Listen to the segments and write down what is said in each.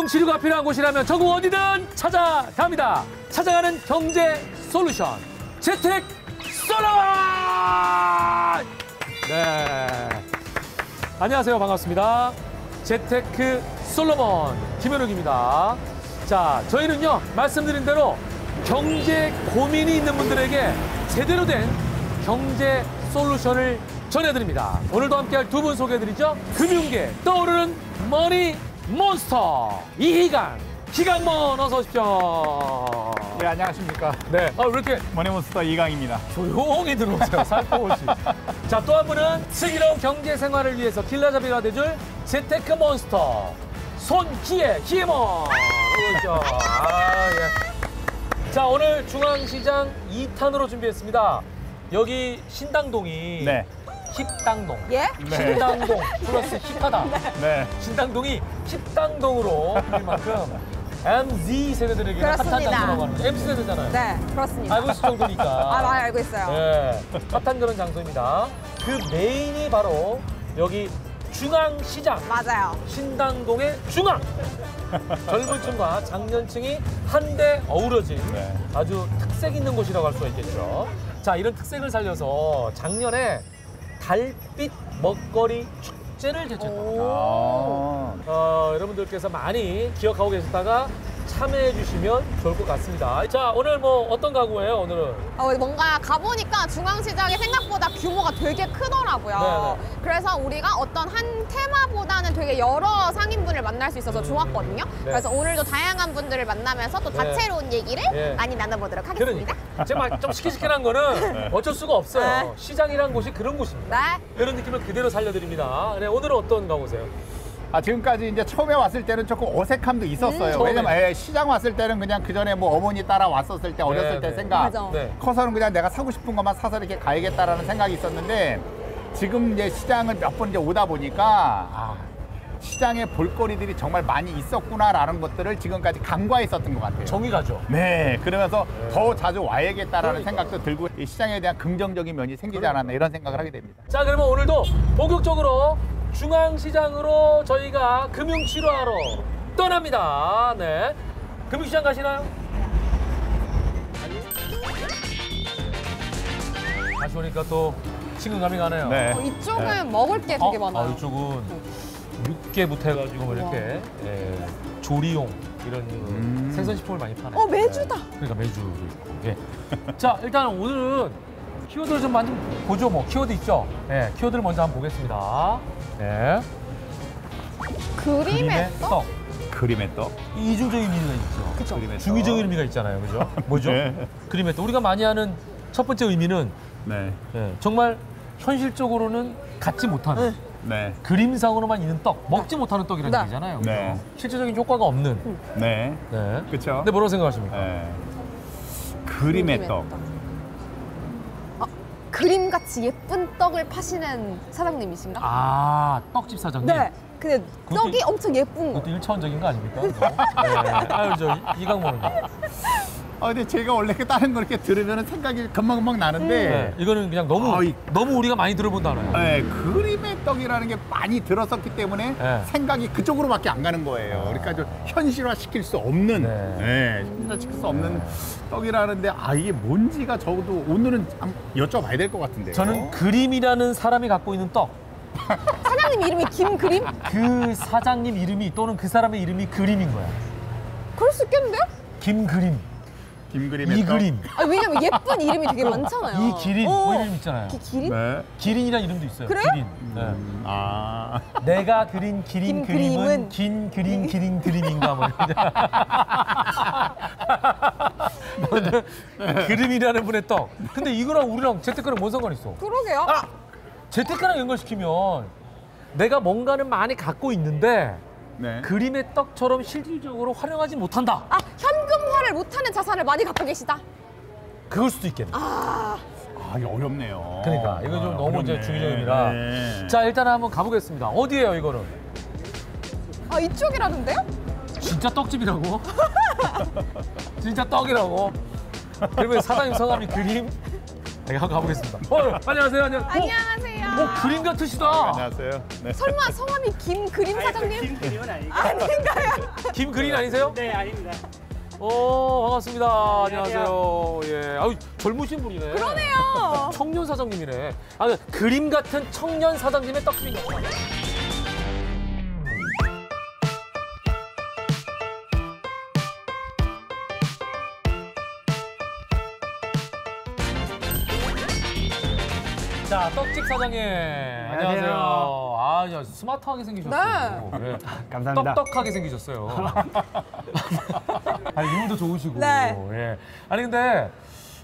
금융치료가 필요한 곳이라면 전국 어디든 찾아갑니다. 찾아가는 경제 솔루션 재테크 솔로몬. 네, 안녕하세요. 반갑습니다. 재테크 솔로몬 김현욱입니다. 자, 저희는요 말씀드린 대로 경제 고민이 있는 분들에게 제대로 된 경제 솔루션을 전해드립니다. 오늘도 함께할 두 분 소개해드리죠. 금융계 떠오르는 머니 몬스터 이희강, 희강몬 어서 오십시오. 네, 안녕하십니까. 네, 왜 이렇게 머니몬스터 이강입니다. 조용히 들어오세요. 살포시. 자, 또 한 분은 슬기로운 경제 생활을 위해서 길라잡이가 돼줄 재테크 몬스터 손희애, 희애몬. 어서 오십시오. 예. 자, 오늘 중앙시장 2탄으로 준비했습니다. 여기 신당동이 네. 힙당동. 예? 네. 신당동 플러스 힙하다. 네. 신당동이 힙당동으로 불릴 만큼 MZ 세대들에게 핫한 그렇습니다. 장소라고 하는 거예요. MZ 세대잖아요. 네, 그렇습니다. 알고 있을 정도니까. 아, 많이 알고 있어요. 네, 핫한 그런 장소입니다. 그 메인이 바로 여기 중앙시장. 맞아요. 신당동의 중앙. 젊은 층과 장년층이 한데 어우러진 네. 아주 특색 있는 곳이라고 할 수가 있겠죠. 자, 이런 특색을 살려서 작년에 달빛 먹거리 축제를 개최했다. 여러분들께서 많이 기억하고 계셨다가 참여해 주시면 좋을 것 같습니다. 자, 오늘 뭐 어떤 가구예요, 오늘은? 뭔가 가보니까 중앙시장이 생각보다 규모가 되게 크더라고요. 네네. 그래서 우리가 어떤 한 테마보다는 되게 여러 상인분을 만날 수 있어서 좋았거든요. 네. 그래서 오늘도 다양한 분들을 만나면서 또 네. 다채로운 얘기를 네. 많이 나눠보도록 하겠습니다. 그러니까. 제가 좀 시키시키한 거는 어쩔 수가 없어요. 네. 시장이란 곳이 그런 곳입니다. 네. 이런 느낌을 그대로 살려드립니다. 네, 오늘은 어떤 가구세요? 지금까지 이제 처음에 왔을 때는 조금 어색함도 있었어요. 처음에. 왜냐면 시장 왔을 때는 그냥 그 전에 뭐 어머니 따라 왔었을 때 어렸을 때 네. 생각. 맞아. 네. 커서는 그냥 내가 사고 싶은 것만 사서 이렇게 가야겠다라는 생각이 있었는데 지금 이제 시장을 몇 번 이제 오다 보니까 시장에 볼거리들이 정말 많이 있었구나라는 것들을 지금까지 간과했었던 것 같아요. 정의가죠. 네, 그러면서 더 자주 와야겠다라는 그러니까. 생각도 들고 이 시장에 대한 긍정적인 면이 생기지 않았나 이런 생각을 하게 됩니다. 자, 그러면 오늘도 본격적으로 중앙시장으로 저희가 금융치료하러 떠납니다. 네. 금융시장 가시나요? 다시 오니까 또 친근감이 가네요. 네. 이쪽은 먹을 게 되게 많아요. 이쪽은 육개부터 해가지고 뭐 이렇게 조리용 이런 생선식품을 많이 파네요. 메주다. 그러니까 메주도 있고. 예. 자, 일단 오늘은 키워드를 좀 많이 보죠. 뭐 키워드 있죠. 네, 키워드를 먼저 한번 보겠습니다. 네. 그림의 떡? 그림의 떡. 이중적인 의미가 있죠. 그쵸. 그림의 떡. 중의적인 의미가 있잖아요. 그죠? 뭐죠? 네. 그림의 떡. 우리가 많이 하는 첫 번째 의미는 네. 정말 현실적으로는 갖지 못하는 네. 그림상으로만 있는 떡, 먹지 못하는 떡이라는 네. 얘기잖아요. 네. 그죠? 실질적인 효과가 없는. 네. 네. 그쵸. 근데 뭐라고 생각하십니까? 네. 그림의 떡. 그림같이 예쁜 떡을 파시는 사장님이신가? 아, 떡집 사장님. 네. 근데 떡이 그것도- 엄청 예쁜 거. 그것도 1차원적인 거 아닙니까? 네. 아유, 저 이강모는. 근데 제가 원래 다른 걸 이렇게 들으면 생각이 금방금방 나는데 네. 이거는 그냥 너무 너무 우리가 많이 들어본 단어예요. 네, 그림의 떡이라는 게 많이 들었었기 때문에 네. 생각이 그쪽으로밖에 안 가는 거예요. 그러니까 좀 현실화시킬 수 없는, 현실화시킬 수 없는 떡이라는데 이게 뭔지가 적어도 오늘은 한번 여쭤봐야 될 것 같은데요. 저는 그림이라는 사람이 갖고 있는 떡. 사장님 이름이 김그림? 그 사장님 이름이 또는 그 사람의 이름이 그림인 거야. 그럴 수 있겠는데요? 김그림. 김그림의 이 떡. 그림. 왜냐면 예쁜 이름이 되게 많잖아요. 이 기린. 뭐 이름 있잖아요. 기린? 네. 기린이라는 이름도 있어요. 그래요? 기린. 네. 내가 그린 기린 김그림은 그림은 긴 그린 기린 그림인가 뭐. 그림이라는 분의 떡. 근데 이거랑 우리랑 재테크랑 뭔 상관 있어? 그러게요. 재테크랑 연결시키면 내가 뭔가는 많이 갖고 있는데 네. 그림의 떡처럼 실질적으로 활용하지 못한다. 현금화를 못하는 자산을 많이 갖고 계시다. 그럴 수도 있겠네. 이게 어렵네요. 그러니까 이거 좀 너무 이제 어렵네. 중의적 의미라. 네. 자, 일단 한번 가보겠습니다. 어디예요, 이거는? 이쪽이라던데요? 진짜 떡집이라고? 진짜 떡이라고? 그러면 사장님 성함이 그림? 네, 한번 가보겠습니다. 안녕하세요. 안녕하세요. 안녕하세요. 그림 같으시다. 안녕하세요. 네. 설마 성함이 김그림 사장님? 김그림은 아니고. 아닌가요? 김그린 아니세요? 네, 아닙니다. 반갑습니다. 안녕하세요. 예. 아유, 젊으신 분이네. 그러네요. 청년 사장님이네. 아, 그림 같은 청년 사장님의 떡집인 것 같아요. 자, 떡집 사장님. 안녕하세요. 아, 야, 스마트하게 생기셨어요. 네. 감사합니다. 떡떡하게 생기셨어요. 아니, 눈도 좋으시고. 네. 예. 아니, 근데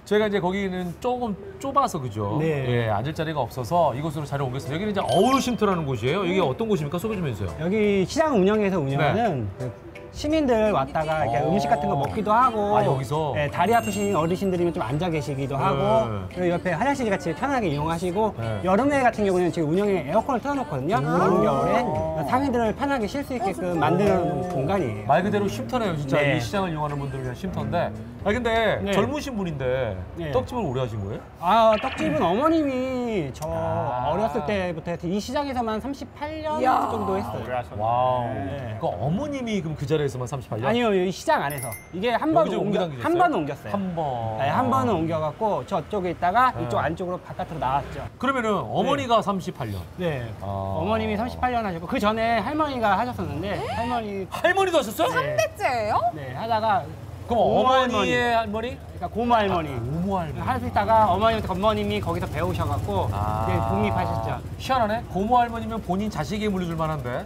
저희가 이제 거기는 조금 좁아서 그죠? 네. 예, 앉을 자리가 없어서 이곳으로 자리를 옮겼어요. 여기는 이제 어울쉼터라는 곳이에요. 이게 어떤 곳입니까? 소개 좀 해주세요. 여기 시장 운영에서 운영하는 그 시민들 왔다가 이렇게 음식 같은 거 먹기도 하고. 아, 여기서? 네, 다리 아프신 어르신들이면 좀 앉아 계시기도 하고. 그리고 옆에 화장실 같이 편하게 이용하시고. 여름에 같은 경우는 지금 운영에 에어컨을 틀어놓거든요. 여름, 겨울에. 상인들을 편하게 쉴 수 있게끔 만드는 공간이에요. 말 그대로 쉼터네요, 진짜. 네. 이 시장을 이용하는 분들을 위한 쉼터인데. 아, 근데 네. 젊으신 분인데 네. 떡집을 오래 하신 거예요? 아, 떡집은 어머님이 저 아. 어렸을 때부터 해서 이 시장에서만 38년 이야. 정도 했어요. 오래 하셨네. 와우. 네. 그 어머님이 그럼 그 자리에서만 38년? 아니요, 이 시장 안에서. 이게 한 번 여기저기 옮겨 다니셨어요? 한 번 옮겼어요. 한 번. 네, 한 번은 옮겨갖고 저쪽에 있다가 네. 이쪽 안쪽으로 바깥으로 나왔죠. 그러면은 어머니가 38년. 네. 아. 어머님이 38년 하셨고 그 전에 할머니가 하셨었는데 할머니 할머니도 하셨어요? 네. 대째예요? 네, 하다가 그럼 고모 어머니의 할머니? 그러니까 고모 할머니 고모 할머니. 할 수 있다가 어머님한테 어머님이 거기서 배우셔갖고 아. 이제 독립하셨죠. 희한하네. 고모 할머니면 본인 자식에게 물려줄 만한데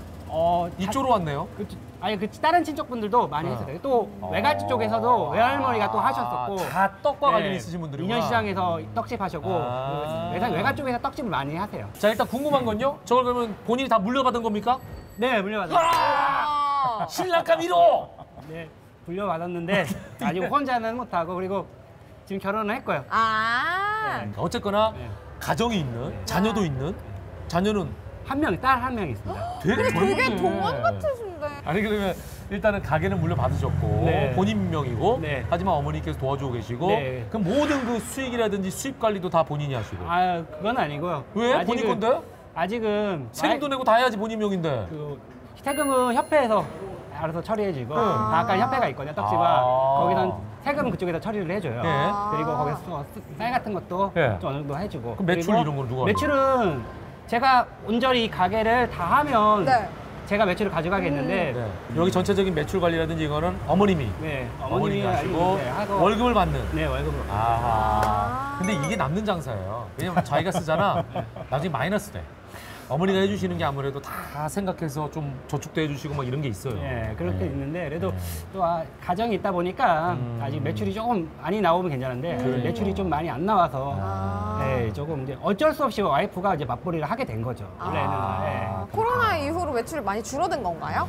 이쪽으로 왔네요. 아니 그 다른 친척분들도 많이 했어요. 또 외갓집 쪽에서도 외할머니가 또 하셨었고 다 떡과 관련이 네, 있으신 분들이구나. 인현시장에서 떡집 하셨고 아. 외갓 쪽에서 떡집을 많이 하세요. 자, 일단 궁금한 건요. 저걸 그러면 본인이 다 물려받은 겁니까? 네, 물려받았어요. 아. 신랑감 1호! 네, 물려받았는데 아직 혼자는 못하고 그리고 지금 결혼을 했고요. 아. 어쨌거나 네. 가정이 있는, 자녀도 있는, 자녀는 딸 한 명 있습니다. 되게 되게 젊은데. 동안 같으신데. 아니, 그러면 일단은 가게는 물려받으셨고 네. 본인 명이고 네. 하지만 어머니께서 도와주고 계시고 네. 그럼 모든 그 수익이라든지 수입 관리도 다 본인이 하시고 아, 그건 아니고요. 왜? 본인 건데? 아직은 세금도 내고 다 해야지 본인 명인데. 그 세금은 협회에서 알아서 처리해주고 약간 협회가 있거든요. 떡집은 아. 거기선 세금은 그쪽에서 처리를 해줘요. 네. 그리고 거기서 쌀 같은 것도 네. 좀 어느 정도 해주고. 그럼 매출 그리고 이런 건 누가 매출은 제가 온전히 이 가게를 다 하면 네. 제가 매출을 가져가겠는데 네. 여기 전체적인 매출 관리라든지 이거는 어머님이 네, 어머님이 하시고 네, 하고 월급을 받는. 네, 월급으로. 아. 근데 이게 남는 장사예요. 왜냐면 자기가 쓰잖아. 나중에 마이너스 돼. 어머니가 해주시는 게 아무래도 다 생각해서 좀 저축도 해주시고 막 이런 게 있어요. 네, 그렇게 네. 있는데 그래도 또 가정이 있다 보니까 아직 매출이 조금 많이 나오면 괜찮은데 그러니까. 매출이 좀 많이 안 나와서 아. 네, 조금 이제 어쩔 수 없이 와이프가 이제 맞벌이를 하게 된 거죠. 원래는. 아. 코로나 이후로 매출이 많이 줄어든 건가요?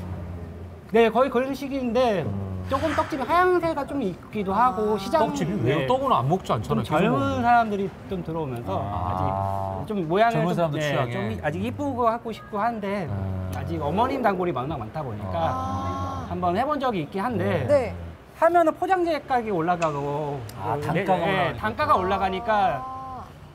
네, 거의 그런 시기인데 조금 떡집이 하향세가 좀 있기도 하고 시장 떡집이 왜요? 네, 떡은 안 먹지 좀 않잖아요. 젊은 사람들이 좀 들어오면서 아직 좀 모양을 젊은 사람들 취향에. 좀 아직 이쁘고 하고 싶고 한데 아직 어머님 단골이 워낙 많다 보니까 한번 해본 적이 있긴 한데 네. 하면은 포장재 가격이 올라가고 단가가 올라가니까. 단가가 올라가니까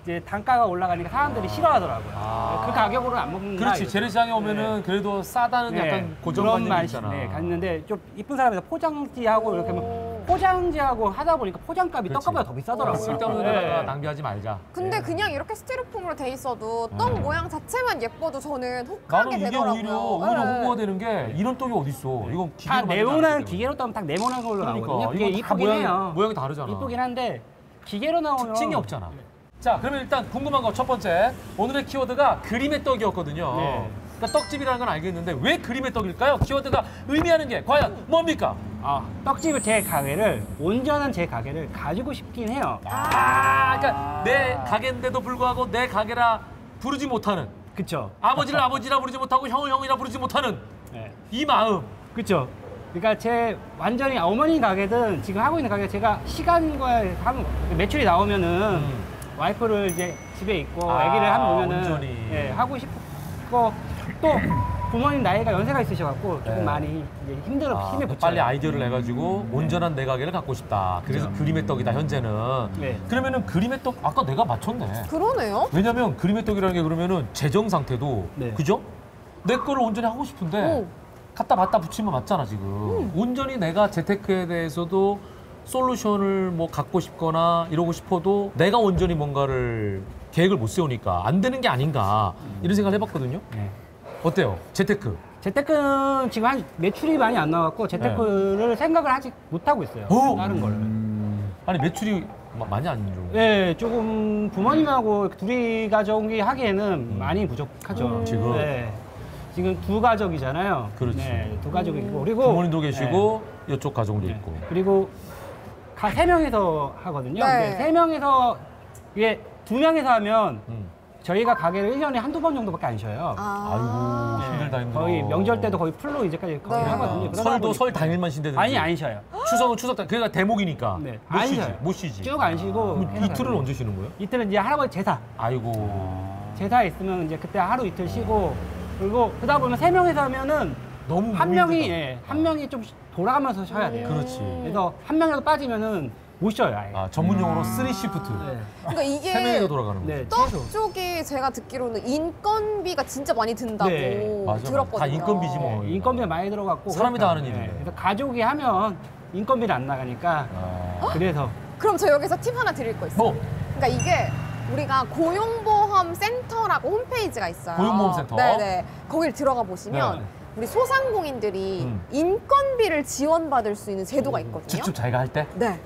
이제 단가가 올라가니까 사람들이 싫어하더라고요. 그 가격으로는 안 먹는다. 그렇지. 이거죠. 재래시장에 오면은 그래도 싸다는 네, 약간 그런 고정관념이 맛이 있잖아. 네, 갔는데 좀 이쁜 사람에서 포장지하고 이렇게 하면 포장지하고 하다 보니까 포장값이 그렇지. 떡값보다 더 비싸더라고요. 쓸데없는 데다가 네. 낭비하지 말자. 근데 그냥 이렇게 스티로폼으로 돼 있어도 떡 모양 자체만 예뻐도 저는 혹하게 나는 이게 되더라고요. 오히려 네. 홍보가 되는 게 이런 떡이 어딨어. 이건 다 기계로 만든 게 네모난 아니기 때문에. 기계로 떠면 딱 네모난 걸로 나오거든요. 그러니까 그게 이건 다 이쁘긴 해요. 모양이 다르잖아. 이쁘긴 한데 기계로 나오면 특징이 없잖아. 자, 그러면 일단 궁금한 거 첫 번째. 오늘의 키워드가 그림의 떡이었거든요. 네. 그러니까 떡집이라는 건 알겠는데 왜 그림의 떡일까요? 키워드가 의미하는 게 과연 뭡니까? 떡집을 제 가게를 온전한 제 가게를 가지고 싶긴 해요. 그러니까 내 가게인데도 불구하고 내 가게라 부르지 못하는 그쵸? 아버지를 아버지라 부르지 못하고 형을 형이라 부르지 못하는 네. 이 마음. 그쵸? 그러니까 제 완전히 어머니 가게든 지금 하고 있는 가게 제가 시간과 매출이 나오면은 와이프를 이제 집에 있고 아기를 한번 오면은 온전히. 예, 하고 싶고 또 부모님 나이가 연세가 있으셔갖고 조금 네. 많이 이제 힘을 붙여요. 빨리 아이디어를 내가지고 온전한 내 가게를 갖고 싶다. 그래서 그림의 떡이다 현재는. 네. 그러면은 그림의 떡 아까 내가 맞췄네. 그러네요. 왜냐면 그림의 떡이라는 게 그러면은 재정 상태도 네. 그죠? 내 거를 온전히 하고 싶은데 오. 갖다 받다 붙이면 맞잖아 지금. 온전히 내가 재테크에 대해서도 솔루션을 뭐 갖고 싶거나 이러고 싶어도 내가 온전히 뭔가를 계획을 못 세우니까 안 되는 게 아닌가 이런 생각을 해봤거든요. 네. 어때요? 재테크. 재테크는 지금 한 매출이 많이 안 나왔고 재테크를 생각을 아직 못 하고 있어요. 오! 다른 거를. 아니 매출이 많이 안 좋은. 네, 조금 부모님하고 둘이 가족이 하기에는 많이 부족하죠. 지금? 네. 지금 두 가족이잖아요. 그렇지. 네, 두 가족이 있고 그리고 부모님도 계시고 이쪽 가족도 네. 있고. 그리고 세 명이서 하거든요. 네. 근데 세 명이서 이게 두 명이서 하면 음. 저희가 가게를 1년에 한두 번 정도밖에 안 쉬어요. 아. 아이고 힘들다 힘들어. 거의 명절 때도 거의 풀로 이제까지 거의 네. 하거든요. 그러다 설도 보니까- 설 당일만 쉰다든지. 아니 안 쉬어요. 추석은 추석 당. 그러니까 대목이니까. 네. 못 안 쉬지. 쉬어요. 못 쉬지. 쭉 안 쉬고 그럼 해서 이틀은 가요. 언제 쉬는 거예요? 이틀은 이제 할아버지 제사. 아이고. 제사 있으면 이제 그때 하루 이틀 쉬고 그리고 그러다 보면 세 명이서 하면은 너무 한 명이 힘들다. 예, 한 명이 좀 돌아가면서 쉬어야 돼요. 그렇지. 그래서 한 명이라도 빠지면은 못 쉬어요. 아예. 아 전문용어로 3시프트. 네. 그러니까 이게 세 명이서 돌아가는 거죠. 네, 떡 최소. 쪽이 제가 듣기로는 인건비가 진짜 많이 든다고 네, 맞아. 들었거든요. 다 인건비지 뭐. 네, 인건비가 많이 들어갔고 사람이 다 하는 그러니까, 일인데. 그래서 가족이 하면 인건비를 안 나가니까 아. 그래서 그럼 저 여기서 팁 하나 드릴 거 있어요. 뭐? 그러니까 이게 우리가 고용보험 센터라고 홈페이지가 있어요. 고용보험 센터? 네네. 거길 들어가 보시면 네. 우리 소상공인들이 음. 인건비를 지원받을 수 있는 제도가 있거든요. 직접 자기가 할 때? 네.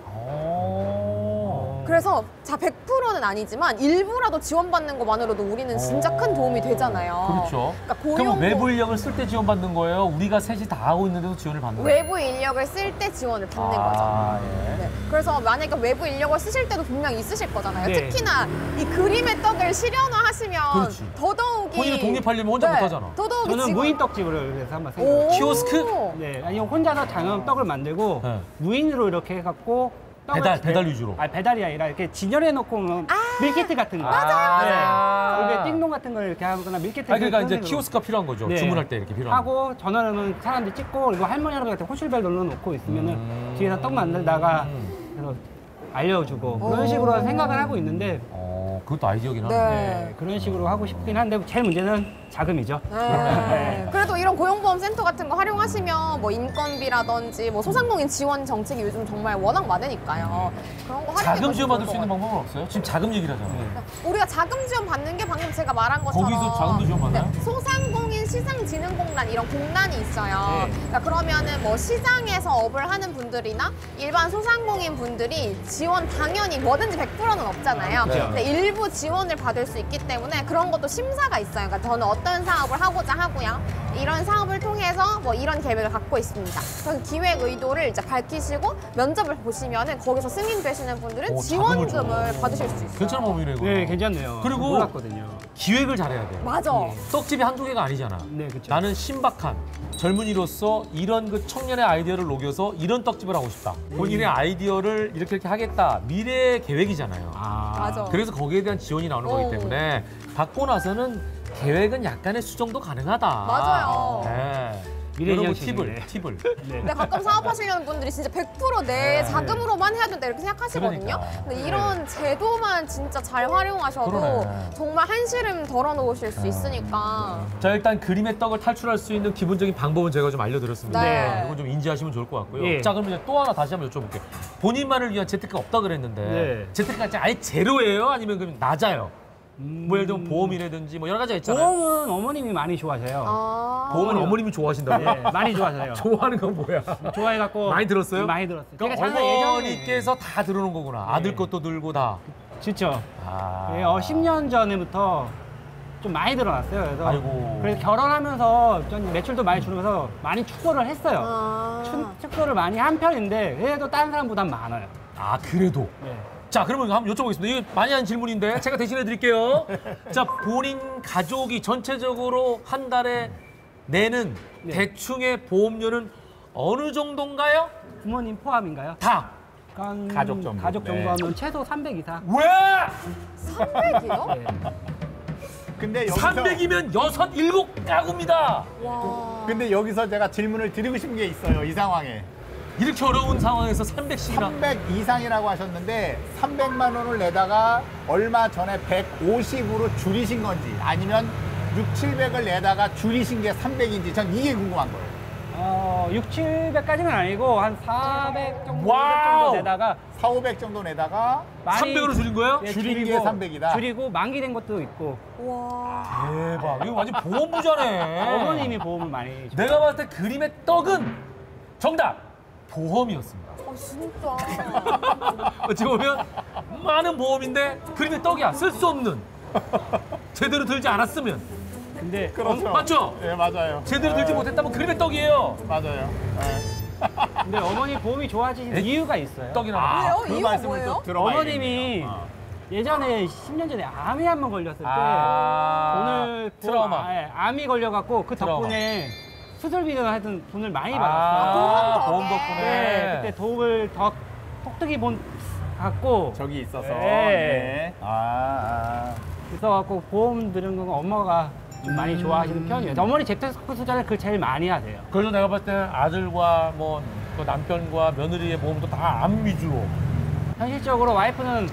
오. 그래서 자 100%는 아니지만 일부라도 지원받는 것만으로도 우리는 진짜 큰 도움이 되잖아요. 그렇죠. 그러니까 그럼 고용보- 외부 인력을 쓸 때 지원받는 거예요? 우리가 셋이 다 하고 있는데도 지원을 받는 거예요? 외부 인력을 쓸 때 지원을 받는 거죠. 아, 예. 네. 그래서 만약에 외부 인력을 쓰실 때도 분명히 있으실 거잖아요. 네. 특히나 이 그림의 떡을 실현화하시면 그렇지. 더더욱이 본인이 독립하려면 혼자 못하잖아. 더더욱이 저는 지금- 무인떡집을 그래서 한번 오. 생각해요. 키오스크? 네, 아니 혼자서 장염 떡을 만들고 네. 무인으로 이렇게 해갖고 떡을 배달 위주로? 아니 배달이 아니라 이렇게 진열해 놓고 오면 밀키트 같은 거. 맞아요. 네. 이게 띵동 같은 걸 이렇게 하거나 밀키트. 아 그러니까 이제 선생님으로 키오스크가 필요한 거죠. 네. 주문할 때 이렇게 필요한 거. 하고 전화하면 사람들이 찍고 그리고 할머니 할아버지한테 호실벨 눌러놓고 있으면은 뒤에서 떡 만들다가 그래서 알려주고 그런 식으로 생각을 하고 있는데 그것도 아이디어긴 하네. 네. 그런 식으로 하고 싶긴 한데 제일 문제는 자금이죠. 네. 그래도 이런 고용보험 센터 같은 거 활용하시면 뭐 인건비라든지 뭐 소상공인 지원 정책이 요즘 정말 워낙 많으니까요. 그런 거 활용해 자금 보시면 지원 받을 수 좋을 있는 것 방법은 없어요? 지금 자금 얘기를 하잖아. 같아요. 우리가 자금 지원 받는 게 방금 제가 말한 것처럼 거기서 자금도 지원 받나요? 네, 소상공인 시장진흥공단 이런 공단이 있어요. 네. 그러니까 그러면은 뭐 시장에서 업을 하는 분들이나 일반 소상공인 분들이 지원 당연히 뭐든지 100%는 없잖아요. 네. 근데 일부 지원을 받을 수 있기 때문에 그런 것도 심사가 있어요. 그러니까 저는 어떤 사업을 하고자 하고요. 이런 사업을 통해서 뭐 이런 계획을 갖고 있습니다. 그래서 기획 의도를 이제 밝히시고 면접을 보시면은 거기서 승인되시는 분들은 오, 자금을 지원금을 줘. 받으실 수 있어요. 괜찮은 방법이네 이거. 네, 괜찮네요. 그리고 몰랐거든요. 기획을 잘해야 돼. 맞아. 떡집이 한두 개가 아니잖아. 네, 그렇죠. 나는 신박한 젊은이로서 이런 그 청년의 아이디어를 녹여서 이런 떡집을 하고 싶다. 본인의 아이디어를 이렇게 하겠다. 미래의 계획이잖아요. 맞아. 그래서 거기에 대한 지원이 나오는 거기 때문에 받고 나서는 계획은 약간의 수정도 가능하다. 맞아요. 네. 미래 이런 거 인형식이네. 팁을. 네. 근데 가끔 사업하시려는 분들이 진짜 100%내 자금으로만 해야 된다 이렇게 생각하시거든요. 그러니까. 근데 이런 제도만 진짜 잘 활용하셔도 그러네. 정말 한시름 덜어놓으실 수 있으니까. 자 일단 그림의 떡을 탈출할 수 있는 기본적인 방법은 제가 좀 알려드렸습니다. 네. 이거 좀 인지하시면 좋을 것 같고요. 예. 자 그럼 이제 또 하나 다시 한번 여쭤볼게요. 본인만을 위한 재테크가 없다 그랬는데 네. 재테크가 아예 제로예요? 아니면 그럼 낮아요? 뭐 예를 들면 보험이라든지 뭐 여러 가지가 있잖아요. 보험은 어머님이 많이 좋아하세요. 아. 보험은 어머님이 좋아하신다고요? 네, 많이 좋아하세요. 좋아하는 건 뭐야? 좋아해갖고 많이 들었어요? 많이 들었어요. 그러니까 제가 장사 예정이 어머니께서 다 들어오는 거구나. 아들 것도 들고 다. 좋죠. 아. 네, 10년 전부터 좀 많이 늘어났어요. 그래서 아이고. 그래서 결혼하면서 좀 매출도 많이 줄면서 많이 축소를 했어요. 아. 축소를 많이 한 편인데 그래도 다른 사람보단 많아요. 아 그래도. 네. 자, 그러면 한번 여쭤보겠습니다. 이게 많이 한 질문인데 제가 대신해 드릴게요. 자, 본인 가족이 전체적으로 한 달에 내는 네. 대충의 보험료는 어느 정도인가요? 부모님 포함인가요? 다. 그러니까 가족 정도. 가족 정도 네. 하면 최소 300 이상. 왜? 300이요? 네. 근데 여기서 300이면 6, 7가구입니다. 와. 근데 여기서 제가 질문을 드리고 싶은 게 있어요. 이 상황에. 이렇게 어려운 상황에서 300씩이나. 300 이상이라고 하셨는데 300만 원을 내다가 얼마 전에 150으로 줄이신 건지 아니면 6, 700을 내다가 줄이신 게 300인지 전 이게 궁금한 거예요. 6, 700까지는 아니고 한 400 정도, 500 와우. 정도 내다가 4, 500 정도 내다가 300으로 줄인 거예요? 예, 줄인 게 줄이고, 300이다. 줄이고 만기된 것도 있고 와. 대박. 이거 완전 보험부자네. 어머님이 보험을 많이 내가 봤을 때 그림의 떡은 정답! 보험이었습니다. 진짜. 어찌 보면 많은 보험인데 그림의 떡이야. 쓸 수 없는. 제대로 들지 않았으면. 근데 그렇죠. 맞죠? 예, 맞아요. 제대로 들지 못했다면 그림의 떡이에요. 맞아요. 근데 어머니 보험이 좋아지는 이유가 있어요. 떡이나. 왜요? 그 이유가 말씀을 뭐예요? 또 들어봐야 어머님이 예전에 10년 전에 암이 한 번 걸렸을 때 돈을 트라우마. 암이 걸려갖고 그 트라우마. 덕분에 수술비는 하여튼 돈을 많이 보험 받았어요. 보험 덕에. 덕분에. 네, 그때 도움을 더 톡톡히 받고 적이 있어서. 네. 네. 있어갖고 보험 들은 건 엄마가 좀 많이 좋아하시는 편이에요. 어머니 재테크 투자를 그 제일 많이 하세요. 그래서 내가 봤을 때 아들과 뭐 그 남편과 며느리의 보험도 다 암 위주로. 현실적으로 와이프는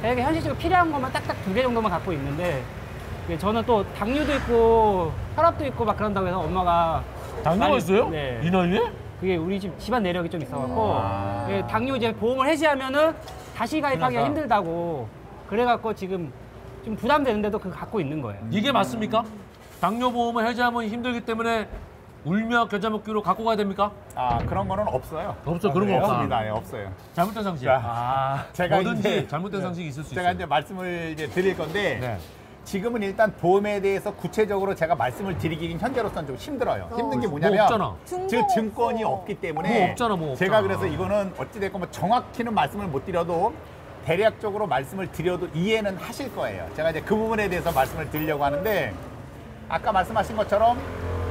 되게 현실적으로 필요한 것만 딱딱 2개 정도만 갖고 있는데 저는 또 당뇨도 있고 혈압도 있고 막 그런다고 해서 엄마가 당뇨가 많이- 있어요? 네. 이 나이에? 그게 우리 집안 내력이 좀 있어갖고 아. 예, 당뇨 이제 보험을 해지하면은 다시 가입하기가 끝났다. 힘들다고 그래갖고 지금 좀 부담되는데도 그거 갖고 있는 거예요. 이게 맞습니까? 당뇨 보험을 해지하면 힘들기 때문에 울며 겨자 먹기로 갖고 가야 됩니까? 그런 거는 없어요. 없죠. 그런 거 없다. 없습니다. 예, 없어요. 잘못된 상식. 자, 제가 뭐든지 이제 잘못된 상식이 있을 수 제가 있어요. 이제 말씀을 이제 드릴 건데 네. 지금은 일단 보험에 대해서 구체적으로 제가 말씀을 드리기는 현재로서는 좀 힘들어요. 힘든 게 뭐냐면 뭐 없잖아. 지금 증권이 없기 때문에 뭐 없잖아, 뭐 없잖아. 제가 그래서 이거는 어찌됐건 뭐 정확히는 말씀을 못 드려도 대략적으로 말씀을 드려도 이해는 하실 거예요. 제가 이제 그 부분에 대해서 말씀을 드리려고 하는데 아까 말씀하신 것처럼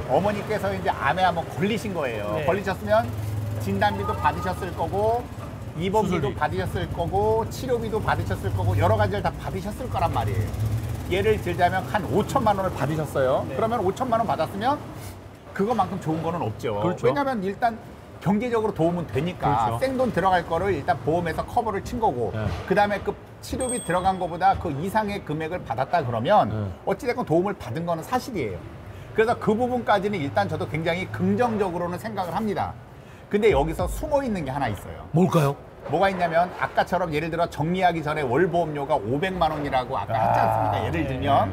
어머니께서 이제 암에 한번 걸리신 거예요. 네. 걸리셨으면 진단비도 받으셨을 거고 입원비도 수술비. 받으셨을 거고 치료비도 받으셨을 거고 여러 가지를 다 받으셨을 거란 말이에요. 예를 들자면 한 5천만 원을 받으셨어요. 네. 그러면 5천만 원 받았으면 그거만큼 좋은 거는 없죠. 그렇죠. 왜냐하면 일단 경제적으로 도움은 되니까 그렇죠. 생돈 들어갈 거를 일단 보험에서 커버를 친 거고 네. 그다음에 그 치료비 들어간 거보다 그 이상의 금액을 받았다 그러면 네. 어찌됐건 도움을 받은 거는 사실이에요. 그래서 그 부분까지는 일단 저도 굉장히 긍정적으로는 생각을 합니다. 근데 여기서 숨어 있는 게 하나 있어요. 뭘까요? 뭐가 있냐면 아까처럼 예를 들어 정리하기 전에 월 보험료가 500만 원이라고 아까 했지 않습니까? 예를 들면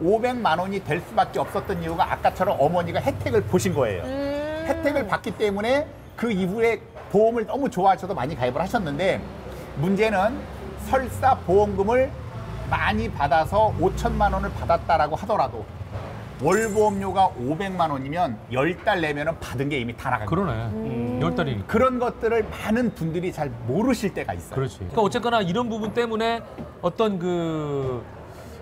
500만 원이 될 수밖에 없었던 이유가 아까처럼 어머니가 혜택을 보신 거예요. 혜택을 받기 때문에 그 이후에 보험을 너무 좋아하셔서 많이 가입을 하셨는데 문제는 설사 보험금을 많이 받아서 5천만 원을 받았다라고 하더라도 월 보험료가 500만 원이면 10달 내면은 받은 게 이미 다 나간 거예요. 그러네. 10달이니까. 그런 것들을 많은 분들이 잘 모르실 때가 있어요. 그렇지. 그러니까 어쨌거나 이런 부분 때문에 어떤 그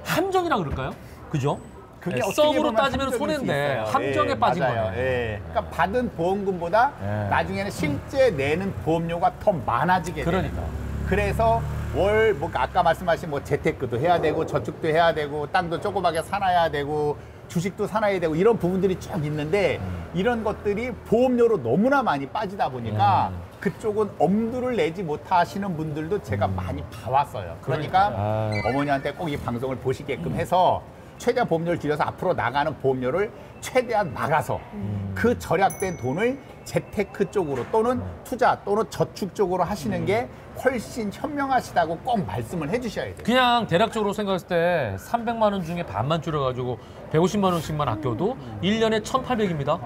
함정이라 그럴까요? 그죠? 그게 네, 어떻게 썸으로 보면 따지면 함정일 수 손해인데 있어요. 함정에 예, 빠진 맞아요. 거네. 예. 그러니까 받은 보험금보다 예. 나중에는 실제 내는 보험료가 더 많아지게 돼요. 그러니까. 그래서 월 뭐 아까 말씀하신 뭐 재테크도 해야 되고 저축도 해야 되고 땅도 조그맣게 사놔야 되고 주식도 사놔야 되고 이런 부분들이 쭉 있는데 이런 것들이 보험료로 너무나 많이 빠지다 보니까 그쪽은 엄두를 내지 못하시는 분들도 제가 많이 봐왔어요. 그러니까 어머니한테 꼭 이 방송을 보시게끔 해서 최대한 보험료를 줄여서 앞으로 나가는 보험료를 최대한 나가서 그 절약된 돈을 재테크 쪽으로 또는 투자 또는 저축 쪽으로 하시는 게 훨씬 현명하시다고 꼭 말씀을 해주셔야 돼요. 그냥 대략적으로 생각했을 때 300만 원 중에 반만 줄여가지고 150만 원씩만 아껴도 1년에 1,800입니다.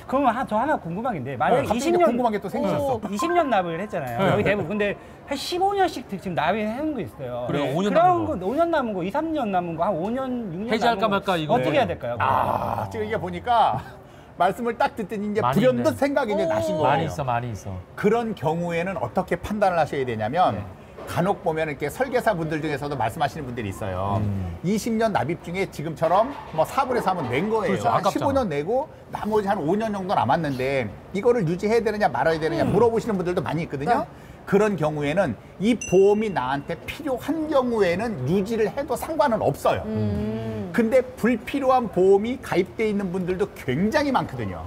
그러면 저 하나 궁금한 게 있는데 만약에 갑자기 20년 궁금한 게 또 생기셨어. 20년 납을 했잖아요. 네. 여기 대부분 근데 한 15년씩 지금 납입하는 거 있어요. 그래요, 5년 그런 남은 거 거. 5년 남은 거, 2, 3년 남은 거, 한 5년, 6년 해지할까 남은 거 말까 이거. 어떻게 네. 해야 될까요? 지금 이게 보니까 말씀을 딱 듣더니 이제 많이 불현듯 있네. 생각이 이제 나신 거예요. 많이 있어, 많이 있어. 그런 경우에는 어떻게 판단을 하셔야 되냐면 네. 간혹 보면 이렇게 설계사 분들 중에서도 말씀하시는 분들이 있어요. 20년 납입 중에 지금처럼 뭐 4분의 3은 낸 거예요. 그렇죠, 한 아깝잖아. 15년 내고 나머지 한 5년 정도 남았는데 이거를 유지해야 되느냐 말아야 되느냐 물어보시는 분들도 많이 있거든요. 그런 경우에는 이 보험이 나한테 필요한 경우에는 유지를 해도 상관은 없어요. 근데 불필요한 보험이 가입돼 있는 분들도 굉장히 많거든요.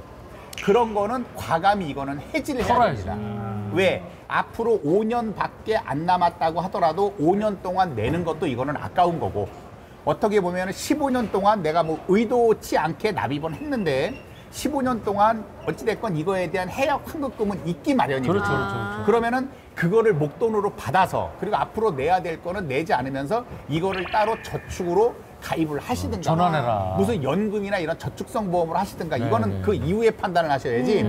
그런 거는 과감히 이거는 해지를 해야 털어야지. 됩니다. 왜? 앞으로 5년밖에 안 남았다고 하더라도 5년 동안 내는 것도 이거는 아까운 거고, 어떻게 보면 15년 동안 내가 뭐 의도치 않게 납입은 했는데 15년 동안 어찌됐건 이거에 대한 해약 환급금은 있기 마련입니다. 그렇죠, 그렇죠. 그러면은 그거를 목돈으로 받아서, 그리고 앞으로 내야 될 거는 내지 않으면서 이거를 따로 저축으로 가입을 하시든가, 전환해라. 무슨 연금이나 이런 저축성 보험을 하시든가, 네, 이거는 네. 그 이후에 판단을 하셔야지.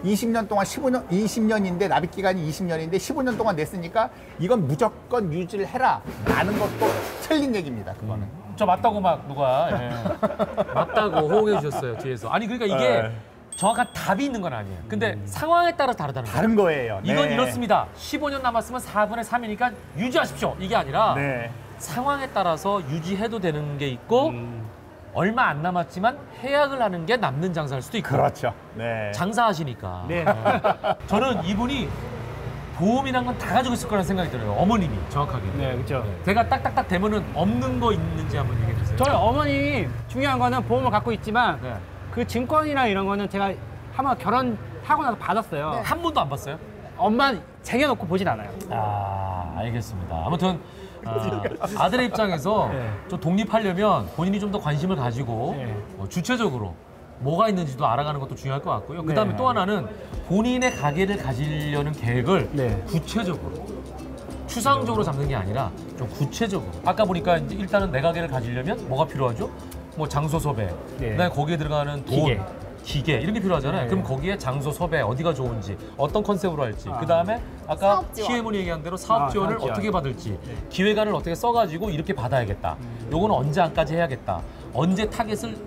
20년 동안 15년, 20년인데 납입 기간이 20년인데 15년 동안 냈으니까 이건 무조건 유지를 해라 라는 것도 틀린 얘기입니다. 그거는. 저 맞다고 막 누가 맞다고 호응해 주셨어요, 뒤에서. 아니 그러니까 이게 정확한 답이 있는 건 아니에요. 근데 상황에 따라 다르다는 거예요. 다른 거예요. 이건 네. 이렇습니다. 15년 남았으면 4분의 3이니까 유지하십시오. 이게 아니라 네. 상황에 따라서 유지해도 되는 게 있고 얼마 안 남았지만 해약을 하는 게 남는 장사일 수도 있고. 그렇죠. 네. 장사하시니까. 네. 저는 이분이 보험이란 건 다 가지고 있을 거라는 생각이 들어요. 어머님이 정확하게. 네, 그렇죠. 제가 딱딱딱 대면은 없는 거 있는지 한번 얘기해 주세요. 저희 어머니 중요한 거는 보험을 갖고 있지만 네. 그 증권이나 이런 거는 제가 한번 결혼하고 나서 받았어요. 한 번도 안 봤어요? 엄마는 쟁여놓고 보진 않아요. 아, 알겠습니다. 아무튼 아들의 입장에서 좀 독립하려면 본인이 좀 더 관심을 가지고 네. 주체적으로 뭐가 있는지도 알아가는 것도 중요할 것 같고요. 그다음에 네. 또 하나는 본인의 가게를 가지려는 계획을 네. 구체적으로 추상적으로 잡는 게 아니라 좀 구체적으로. 아까 보니까 이제 일단은 내 가게를 가지려면 뭐가 필요하죠? 뭐 장소 섭외, 네. 그다음에 거기에 들어가는 돈, 기계 이런 게 필요하잖아요. 네. 그럼 거기에 장소 섭외 어디가 좋은지, 어떤 컨셉으로 할지, 그다음에 아까 사업 지원. 시혜문이 얘기한 대로 사업 지원을 사업 지원. 어떻게 받을지, 기획안을 어떻게 써가지고 이렇게 받아야겠다. 요거는 언제 안까지 해야겠다. 언제 타겟은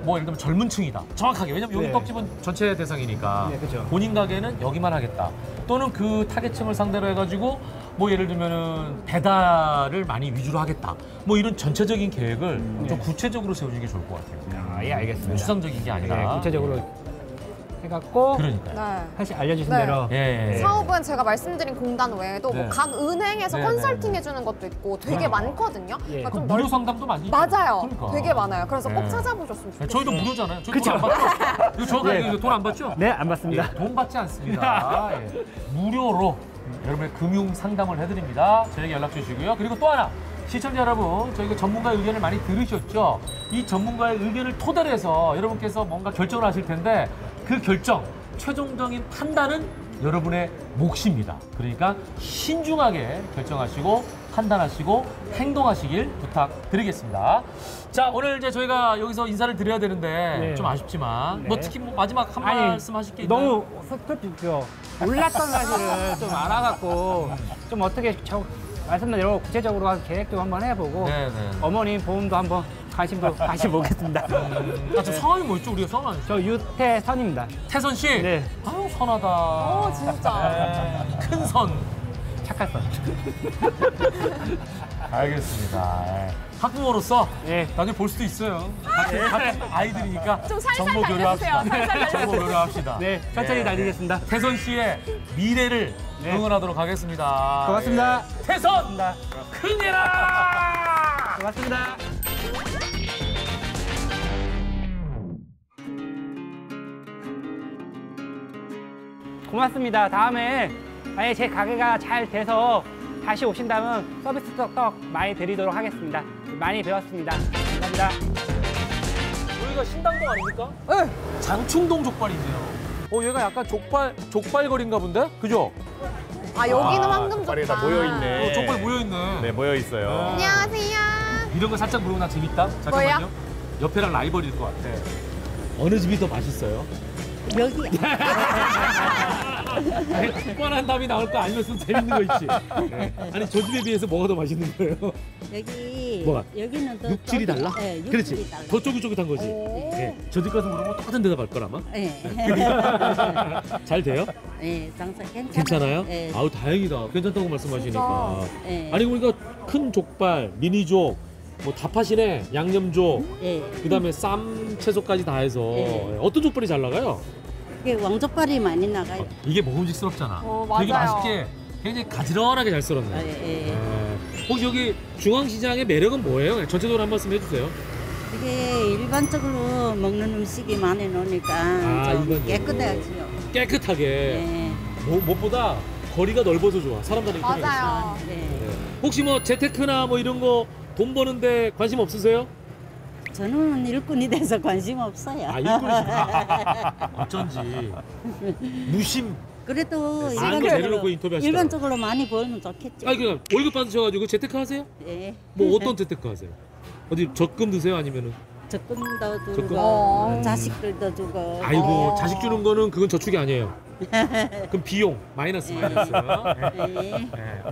뭐 예를 들면 젊은 층이다. 정확하게. 왜냐면 여기 네. 떡집은 전체 대상이니까 네, 그죠. 본인 가게는 여기만 하겠다. 또는 그 타겟층을 상대로 해가지고 뭐 예를 들면은 배달을 많이 위주로 하겠다. 뭐 이런 전체적인 계획을 좀 구체적으로 세우는 게 좋을 것 같아요. 아, 예, 알겠습니다. 추상적인 게 아니라. 네, 구체적으로 해갖고 그러니까요. 네. 사실 알려주신 네. 대로 예. 사업은 제가 말씀드린 공단 외에도 네. 뭐 각 은행에서 네, 컨설팅 네, 해주는 것도 있고 되게 그러니까. 많거든요. 예. 그러니까 그 좀 무료 상담도 많이 있죠. 맞아요. 그러니까. 되게 많아요. 그래서 네. 꼭 찾아보셨으면 네, 좋겠어요. 저희도 무료잖아요. 저희 돈안 받죠? 이거 정확하게 네. 이거 돈 안 받죠? 네, 안 받습니다. 예, 돈 받지 않습니다. 예. 무료로 여러분의 금융 상담을 해드립니다. 저에게 연락 주시고요. 그리고 또 하나, 시청자 여러분, 저희가 전문가의 의견을 많이 들으셨죠? 이 전문가의 의견을 토대로 해서 여러분께서 뭔가 결정을 하실 텐데 그 결정, 최종적인 판단은 여러분의 몫입니다. 그러니까 신중하게 결정하시고 판단하시고 행동하시길 부탁드리겠습니다. 자, 오늘 이제 저희가 여기서 인사를 드려야 되는데 네. 좀 아쉽지만 네. 뭐 특히 뭐 마지막 한 아니, 말씀 하실 게 있나요? 너무 솔직히요. 몰랐던 사실을 좀 알아갖고 좀 어떻게 말씀드린 대로 구체적으로 한 계획도 한번 해보고 네네. 어머님 보험도 한번 관심도 다시 보겠습니다. 아, 저 성함이 뭐였죠? 우리가 성함 아니죠? 저 유태선입니다. 태선 씨? 네. 아유, 선하다. 오, 진짜. 네, 큰 선. 착할 선. 알겠습니다. 예. 학부모로서 예. 나중에 볼 수도 있어요. 같은 아이들이니까 좀 살살 정보 교류합시다. 달려주세요. 살살 정보 교류합시다. 네, 천천히 달리겠습니다. 태선 씨의 미래를 네. 응원하도록 하겠습니다. 고맙습니다. 예. 태선! 큰일아! 고맙습니다. 고맙습니다. 다음에 만약에 제 가게가 잘 돼서 다시 오신다면 서비스 떡 많이 드리도록 하겠습니다. 많이 배웠습니다. 감사합니다. 여기가 신당동 아닙니까? 네. 장충동 족발인데요. 얘가 약간 족발거리인가 본데? 그죠? 아, 여기는 황금 족발이 다 족발. 모여있네. 족발 모여있네. 네, 모여 있어요. 안녕하세요. 이런 거 살짝 물어보면 나 재밌다. 잠깐만요. 뭐요? 옆에랑 라이벌일 것 같아. 어느 집이 더 맛있어요? 여기 뻔한 답이 나올 거 아니면 좀 재밌는 거 있지. 네. 아니 저 집에 비해서 뭐가 더 맛있는 거예요? 여기 뭐가? 여기는 더 육질이 달라? 네, 그렇지. 육질이 달라. 더 쫄깃쫄깃한 거지. 오. 네. 저 집 가서 물어보면 똑같은 대답할 걸 아마. 네. 잘 돼요? 네, 장사 괜찮아요. 괜찮아요? 네. 아우 다행이다. 괜찮다고 말씀하시니까. 네. 아니 우리가 큰 족발, 미니족, 뭐 다 파시네. 양념족, 네. 그다음에 쌈 채소까지 다 해서 네. 어떤 족발이 잘 나가요? 이게 왕족발이 많이 나가요. 이게 먹음직스럽잖아. 되게 맞아요. 맛있게 굉장히 가지런하게 잘 썰었네. 예. 혹시 여기 중앙시장의 매력은 뭐예요? 전체적으로 한 말씀 해주세요. 이게 일반적으로 먹는 음식이 많이 나오니까 좀 일반적으로. 깨끗하지요. 깨끗하게. 예. 무엇보다 거리가 넓어서 좋아. 사람들이 맞아요. 네. 혹시 뭐 재테크나 뭐 이런 거 돈 버는데 관심 없으세요? 저는 일꾼이 돼서 관심 없어요. 아, 일꾼이시구나. 어쩐지. 무심. 그래도 많은 거 내려놓고 인터뷰하시더라고요. 일반적으로 많이 벌면 좋겠죠. 아, 그러니까 월급 받으셔가지고 재테크 하세요? 예. 뭐 어떤 재테크 하세요? 어디 적금 드세요? 아니면은? 적금도 주고 적금? 자식들도 주고. 아이고, 자식 주는 거는 그건 저축이 아니에요. 그럼 비용 마이너스. 예.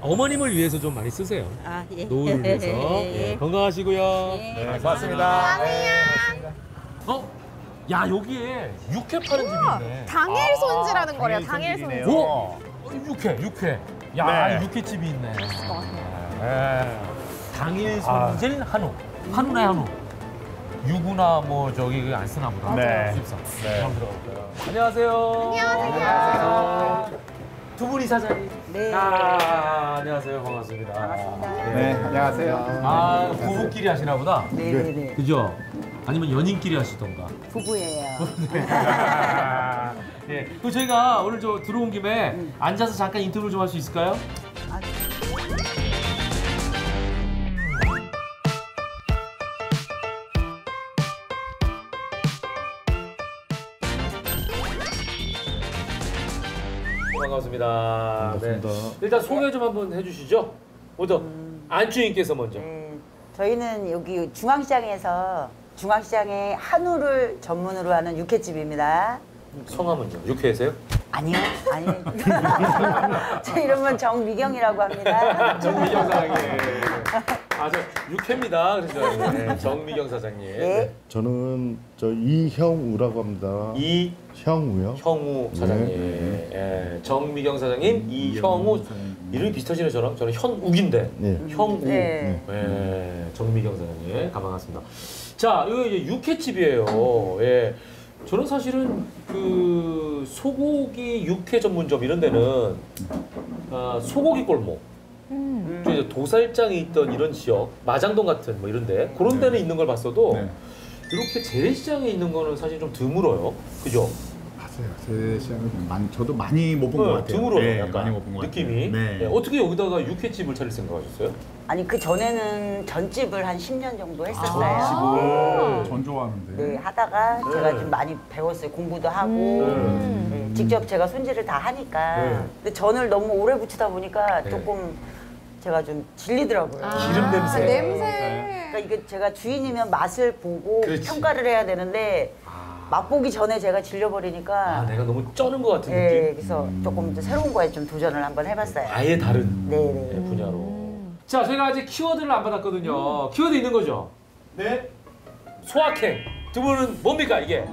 어머님을 위해서 좀 많이 쓰세요. 아, 예. 노후를 위해서. 예, 건강하시고요. 예. 고맙습니다. 야, 여기에 육회 파는 집이 있네. 당일손지라는 거래요. 당일손지. 오! 육회. 야, 네. 육회집이 있네. 당일 손질 한우. 한우네 한우. 유구나 뭐 저기 안 쓰나 보다. 네. 수입산. 한번 들어볼까요? 안녕하세요. 안녕하세요. 두 분이 사장님. 네. 안녕하세요. 반갑습니다. 네, 안녕하세요. 아, 부부끼리 하시나 보다. 네네네. 그죠? 아니면 연인끼리 하시던가. 부부예요. 예. 그 저희가 오늘 저 들어온 김에 앉아서 잠깐 인터뷰 좀 할 수 있을까요? 반갑습니다. 반갑습니다. 네. 일단 소개 좀 한번 해주시죠. 먼저 안주인께서 먼저. 네, 저희는 여기 중앙시장에서 중앙시장에 한우를 전문으로 하는 육회집입니다. 성함은요? 육회세요? 아니요, 아니요. 제 이름은 정미경이라고 합니다. 정미경 사장님. 아, 저 육회입니다. 그래서 네, 정미경 사장님. 네. 저는 저 이형우라고 합니다. 형우요? 이형우 사장님. 네. 예, 정미경 사장님, 이형우. 이름이 비슷하시네 저랑. 저는 현욱인데. 네. 형우. 네. 예, 정미경 사장님. 반갑습니다. 자, 이거 이제 육회집이에요. 예. 저는 사실은 그 소고기 육회 전문점 이런 데는 소고기 골목, 좀 이제 도살장이 있던 이런 지역, 마장동 같은 뭐 이런데 그런 데는 있는 걸 봤어도 네. 이렇게 재래시장에 있는 거는 사실 좀 드물어요. 그죠? 맞아요. 제 시장은 저도 많이 못 본 것 같아요. 드물어요. 네, 약간 많이 못 본 것 느낌이. 같아요. 네. 예, 어떻게 여기다가 육회집을 차릴 생각하셨어요? 아니 그 전에는 전집을 한 10년 정도 했었어요. 전 좋아하는데. 네, 하다가 제가 좀 많이 배웠어요. 공부도 하고 네, 직접 제가 손질을 다 하니까. 근데 전을 너무 오래 부치다 보니까 네. 조금 제가 좀 질리더라고요. 기름 냄새. 냄새. 그러니까 이게 제가 주인이면 맛을 보고 그렇지. 평가를 해야 되는데 맛보기 전에 제가 질려버리니까 아, 내가 너무 쩌는 것 같은 네, 느낌? 그래서 조금 이제 새로운 거에 좀 도전을 한번 해봤어요. 아예 다른 네네. 예, 분야로. 자, 저희가 아직 키워드를 안 받았거든요. 키워드 있는 거죠? 네. 소확행. 두 분은 뭡니까 이게?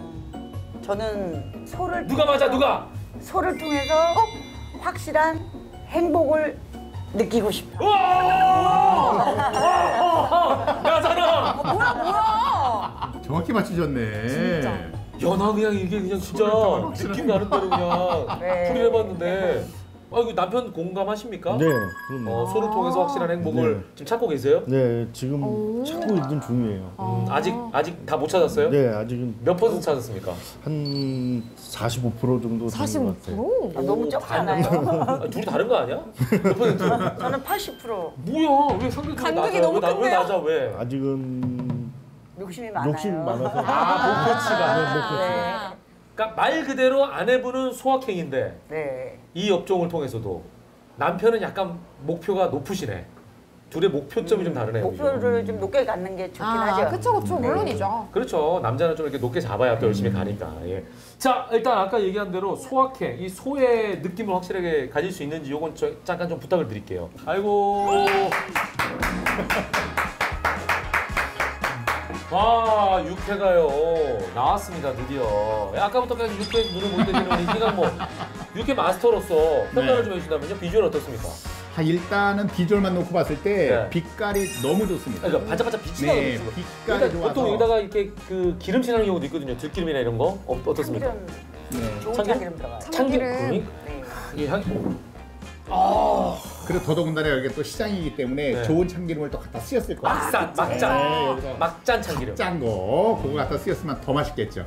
저는 누가 맞아 누가? 소를 통해서 확실한 행복을 느끼고 싶다. 나잖아. 정확히 맞추셨네. 진짜. 야, 나 그냥 이게 그냥 진짜 느낌 나는 대로 그냥 네. 풀이를 해봤는데. 아, 이거 남편 공감하십니까? 네, 그럼요. 소를 통해서 확실한 행복을 네. 지금 찾고 계세요? 네, 지금 찾고 있는 중이에요. 아직 다 못 찾았어요? 네, 아직은 몇 퍼센트 찾았습니까? 한 45% 정도 되는 것 같아요. 너무 적잖아요. 둘이 다른 거 아니야? 몇 퍼센트? 저는 80%. 뭐야? 왜 상대적으로 간극이 낮아? 너무 왜 큰데요? 낮아? 왜? 아직은 욕심이 많아요. 욕심 많아서. 목표치가. 네, 목표치. 그러니까 말 그대로 아내분은 소확행인데 네. 이 업종을 통해서도 남편은 약간 목표가 높으시네. 둘의 목표점이 좀 다르네요. 목표를 좀 높게 갖는 게 좋긴 하죠. 그쵸, 그쵸. 물론이죠. 그렇죠. 남자는 좀 이렇게 높게 잡아야 또 열심히 가니까. 예. 자, 일단 아까 얘기한 대로 소확행, 이 소의 느낌을 확실하게 가질 수 있는지 요건 잠깐 좀 부탁을 드릴게요. 아이고. 와, 육회가요. 나왔습니다, 드디어. 아까부터 계속 육회 눈을 못 뜨시는 희강모. 육회 마스터로서 평가를 좀 해주신다면요. 비주얼 어떻습니까? 일단은 비주얼만 놓고 봤을 때 네. 빛깔이 너무 좋습니다. 그러니까 반짝반짝 빛이 네, 나거든요. 빛깔이 좋아서. 보통 여기다가 이렇게 그 기름칠 하는 경우도 있거든요. 들기름이나 이런 거. 어떻습니까? 참기름 좋은 참기름? 참기름 들어가요. 참기름. 네. 이게 향이. 그리고 더더군다나 여기 또 시장이기 때문에 네. 좋은 참기름을 또 갖다 쓰였을 거예요. 막산, 막잔. 네, 여기서 막잔 참기름. 짠 거 그거 갖다 쓰였으면 더 맛있겠죠.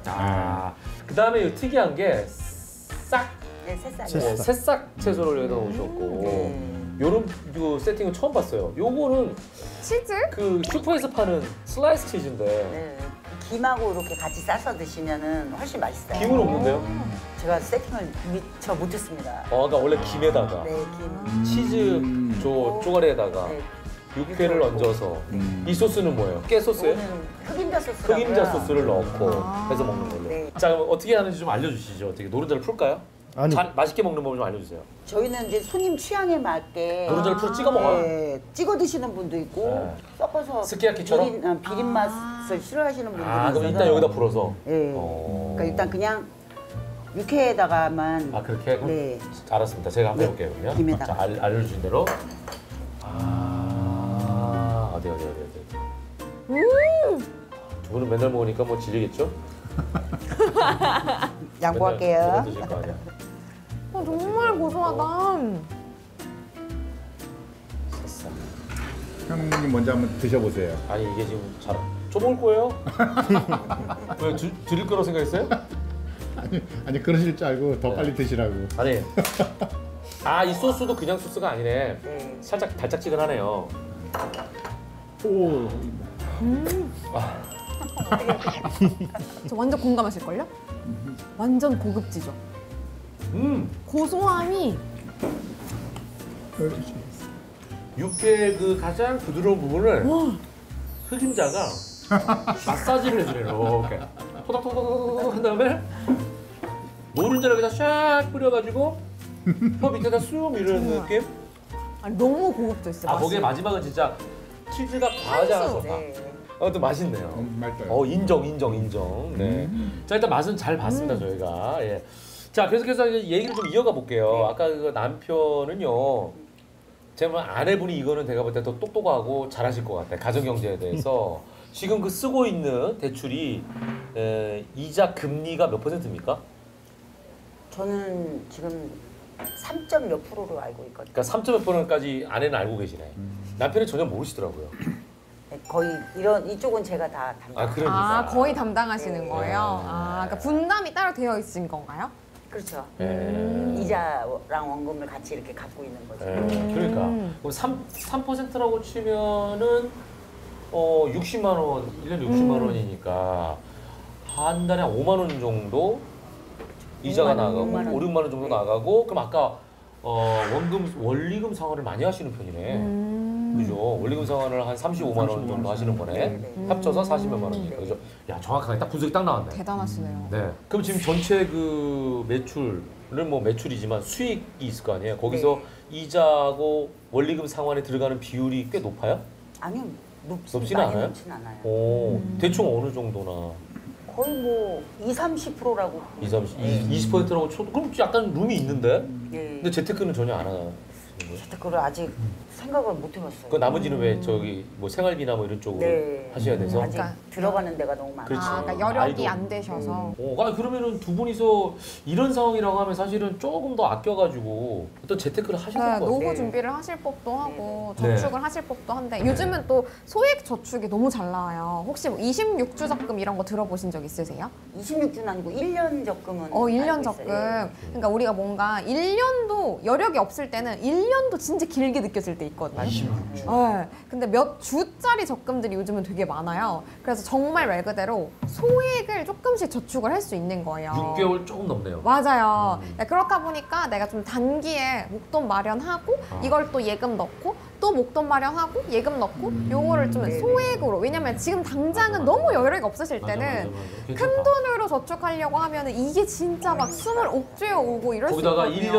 그다음에 이 특이한 게 싹 네, 새싹. 새싹 채소를 여기다 놓으셨고 요런 요 세팅은 처음 봤어요. 요거는 치즈? 그 슈퍼에서 파는 슬라이스 치즈인데 네. 김하고 이렇게 같이 싸서 드시면은 훨씬 맛있어요. 김은 없는데요? 제가 세팅을 미처 못했습니다. 그러니까 원래 김에다가 네, 김. 치즈 쪼가리에다가 네. 육회를 얹어서 이 소스는 뭐예요? 깨 소스예요? 이거는 흑임자 소스라고요. 흑임자 소스를 넣고 해서 먹는 걸로. 네. 자, 그럼 어떻게 하는지 좀 알려주시죠. 어떻게 노른자를 풀까요? 아니. 맛있게 먹는 법을 좀 알려주세요. 저희는 이제 손님 취향에 맞게 노른자를 풀어 찍어 먹어요? 네, 찍어 드시는 분도 있고 네. 섞어서 스키야키처럼? 비린 맛을 싫어하시는 분들이 있어서 그럼 일단 여기다 불어서. 네. 그러니까 일단 그냥 육회에다가만 그렇게? 그럼 네. 알았습니다. 제가 한번 네. 해볼게요. 그러면. 김에다가. 자, 알려주신 대로. 어디. 두 분은 맨날 먹으니까 뭐 질리겠죠? 양보할게요. 맨날 드실 거 아니야. 정말 고소하다. 됐어. 형님 먼저 한번 드셔보세요. 아니 이게 지금 잘. 저 먹을 거예요? 왜 드릴 거라고 생각했어요? 아니 그러실 줄 알고 더 빨리 드시라고. 아니. 이 소스도 그냥 소스가 아니네. 네. 살짝 달짝지근하네요. 오. 저 완전 공감하실걸요? 완전 고급지죠? 고소함이 육회 그 가장 부드러운 부분을 흑임자가 마사지를 해주네요. 이렇게 토닥토닥토닥 한 다음에 노른자를 그냥 샥 뿌려가지고 혀 밑에다 쑥 이런 느낌? 너무 고급졌어요. 거기에 마지막은 진짜 치즈가 과하지 않아서 네. 또 맛있네요. 맛있어요. 인정. 네. 자, 일단 맛은 잘 봤습니다, 저희가. 예. 자, 계속해서 이제 얘기를 좀 이어가 볼게요. 아까 그 남편은요, 제가 보면 아내분이 이거는 제가 볼 때 더 똑똑하고 잘하실 것 같아요. 가정경제에 대해서. 지금 그 쓰고 있는 대출이 이자 금리가 몇 %입니까? 저는 지금 3점 몇 프로로 알고 있거든요. 그러니까 3.몇%까지 아내는 알고 계시네. 남편은 전혀 모르시더라고요. 네, 거의 이쪽은 제가 다 담당. 그러니까. 거의 담당하시는 거예요? 그러니까 분담이 따로 되어 있으신 건가요? 그렇죠. 예. 이자랑 원금을 같이 이렇게 갖고 있는 거죠. 그러니까 그럼 3%라고 치면은 60만 원, 1년에 60만 원이니까 한 달에 5만 원 정도 이자가 5만 원, 나가고 5만 원. 5, 6만 원 정도 나가고 그럼 아까 원리금 상환을 많이 하시는 편이네. 그죠? 원리금 상환을 한 35만 원 정도 하시는 거네. 네. 합쳐서 40몇만 원이니까. 그죠? 야, 정확하게 딱 분석이 딱 나왔네. 대단하시네요. 네. 그럼 지금 전체 그 매출은 뭐 매출이지만 수익이 있을 거 아니에요? 거기서 이자하고 원리금 상환에 들어가는 비율이 꽤 높아요? 아니요, 높지는 않아요? 높진 않아요. 오, 대충 어느 정도나? 거의 뭐 20-30%라고. 20%라고 쳐도 그럼 약간 룸이 있는데? 예. 근데 재테크는 전혀 안 하는 거예요? 그걸 아직 생각을 못 해봤어요. 그 나머지는 왜 저기 뭐 생활비나 뭐 이런 쪽으로 네. 하셔야 돼서? 아직 들어가는 데가 너무 많아요. 그렇지. 그러니까 여력이 아이도- 안 되셔서. 그러면은 두 분이서 이런 상황이라고 하면 사실은 조금 더 아껴가지고 어떤 재테크를 하셔야 될 것 같아요. 노후 준비를 하실 법도 하고 네. 저축을 하실 법도 한데 요즘은 또 소액 저축이 너무 잘 나와요. 혹시 뭐 26주 적금 이런 거 들어보신 적 있으세요? 26주는 아니고 1년 적금은 1년 알고 적금. 있어요. 그러니까 우리가 뭔가 1년도 여력이 없을 때는 1년도 진짜 길게 느껴질 때 있거든요. 26주. 네. 근데 몇 주짜리 적금들이 요즘은 되게 많아요. 그래서 정말 말 그대로 소액을 조금씩 저축을 할 수 있는 거예요. 6개월 조금 넘네요. 맞아요. 네, 그렇다 보니까 내가 좀 단기에 목돈 마련하고 이걸 또 예금 넣고 또 목돈 마련하고 예금 넣고 요거를 좀 소액으로, 왜냐면 지금 당장은 너무 여력이 없으실 때는 큰 돈으로 저축하려고 하면은 이게 진짜 막 숨을 옥죄어 오고 이럴 수 거기다가 있거든요.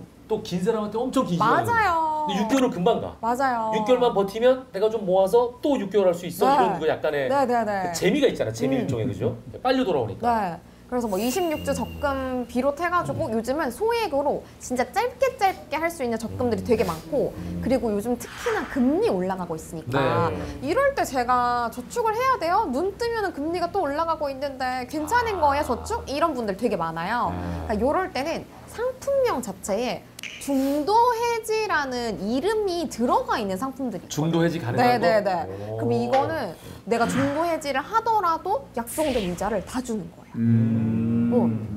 1년은 또 긴 사람한테 엄청 긴 시간이에요. 맞아요. 근데 6개월은 금방 가. 맞아요. 6개월만 버티면 내가 좀 모아서 또 6개월 할 수 있어. 네. 이런 거 약간의 네네네. 그 재미가 있잖아. 재미 일종의 그죠? 빨리 돌아오니까. 네. 그래서 뭐 26주 적금 비롯해가지고 요즘은 소액으로 진짜 짧게 할 수 있는 적금들이 되게 많고 그리고 요즘 특히나 금리 올라가고 있으니까 이럴 때 제가 저축을 해야 돼요? 눈 뜨면 금리가 또 올라가고 있는데 괜찮은 거예요 저축? 이런 분들 되게 많아요. 그러니까 이럴 때는 상품명 자체에 중도 해지라는 이름이 들어가 있는 상품들이 있거든요. 중도 해지 가능한 거? 네네네. 그럼 이거는 내가 중도 해지를 하더라도 약정된 이자를 다 주는 거예요.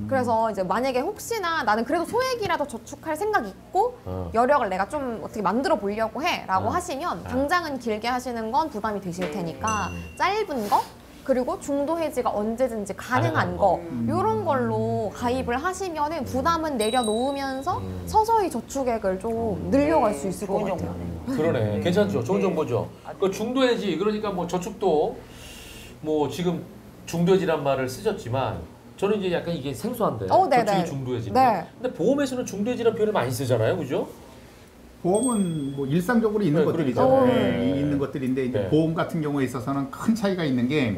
그래서 이제 만약에 혹시나 나는 그래도 소액이라도 저축할 생각이 있고 여력을 내가 좀 어떻게 만들어 보려고 해라고 하시면 당장은 길게 하시는 건 부담이 되실 테니까 짧은 거 그리고 중도 해지가 언제든지 가능한 거 이런 걸로 가입을 하시면은 부담은 내려놓으면서 서서히 저축액을 좀 늘려갈 수 있을 것 좋은 같아요. 그러네. 괜찮죠. 좋은 정보죠. 그 중도 해지 그러니까 뭐 저축도 뭐 지금 중도 해지란 말을 쓰셨지만 저는 이제 약간 이게 생소한데 네네. 저축이 중도 해지. 네. 근데 보험에서는 중도 해지라는 표현을 많이 쓰잖아요, 그죠? 보험은 뭐 일상적으로 있는 네, 것들이죠. 그러니까. 네, 있는 것들인데 이제 네. 보험 같은 경우에 있어서는 큰 차이가 있는 게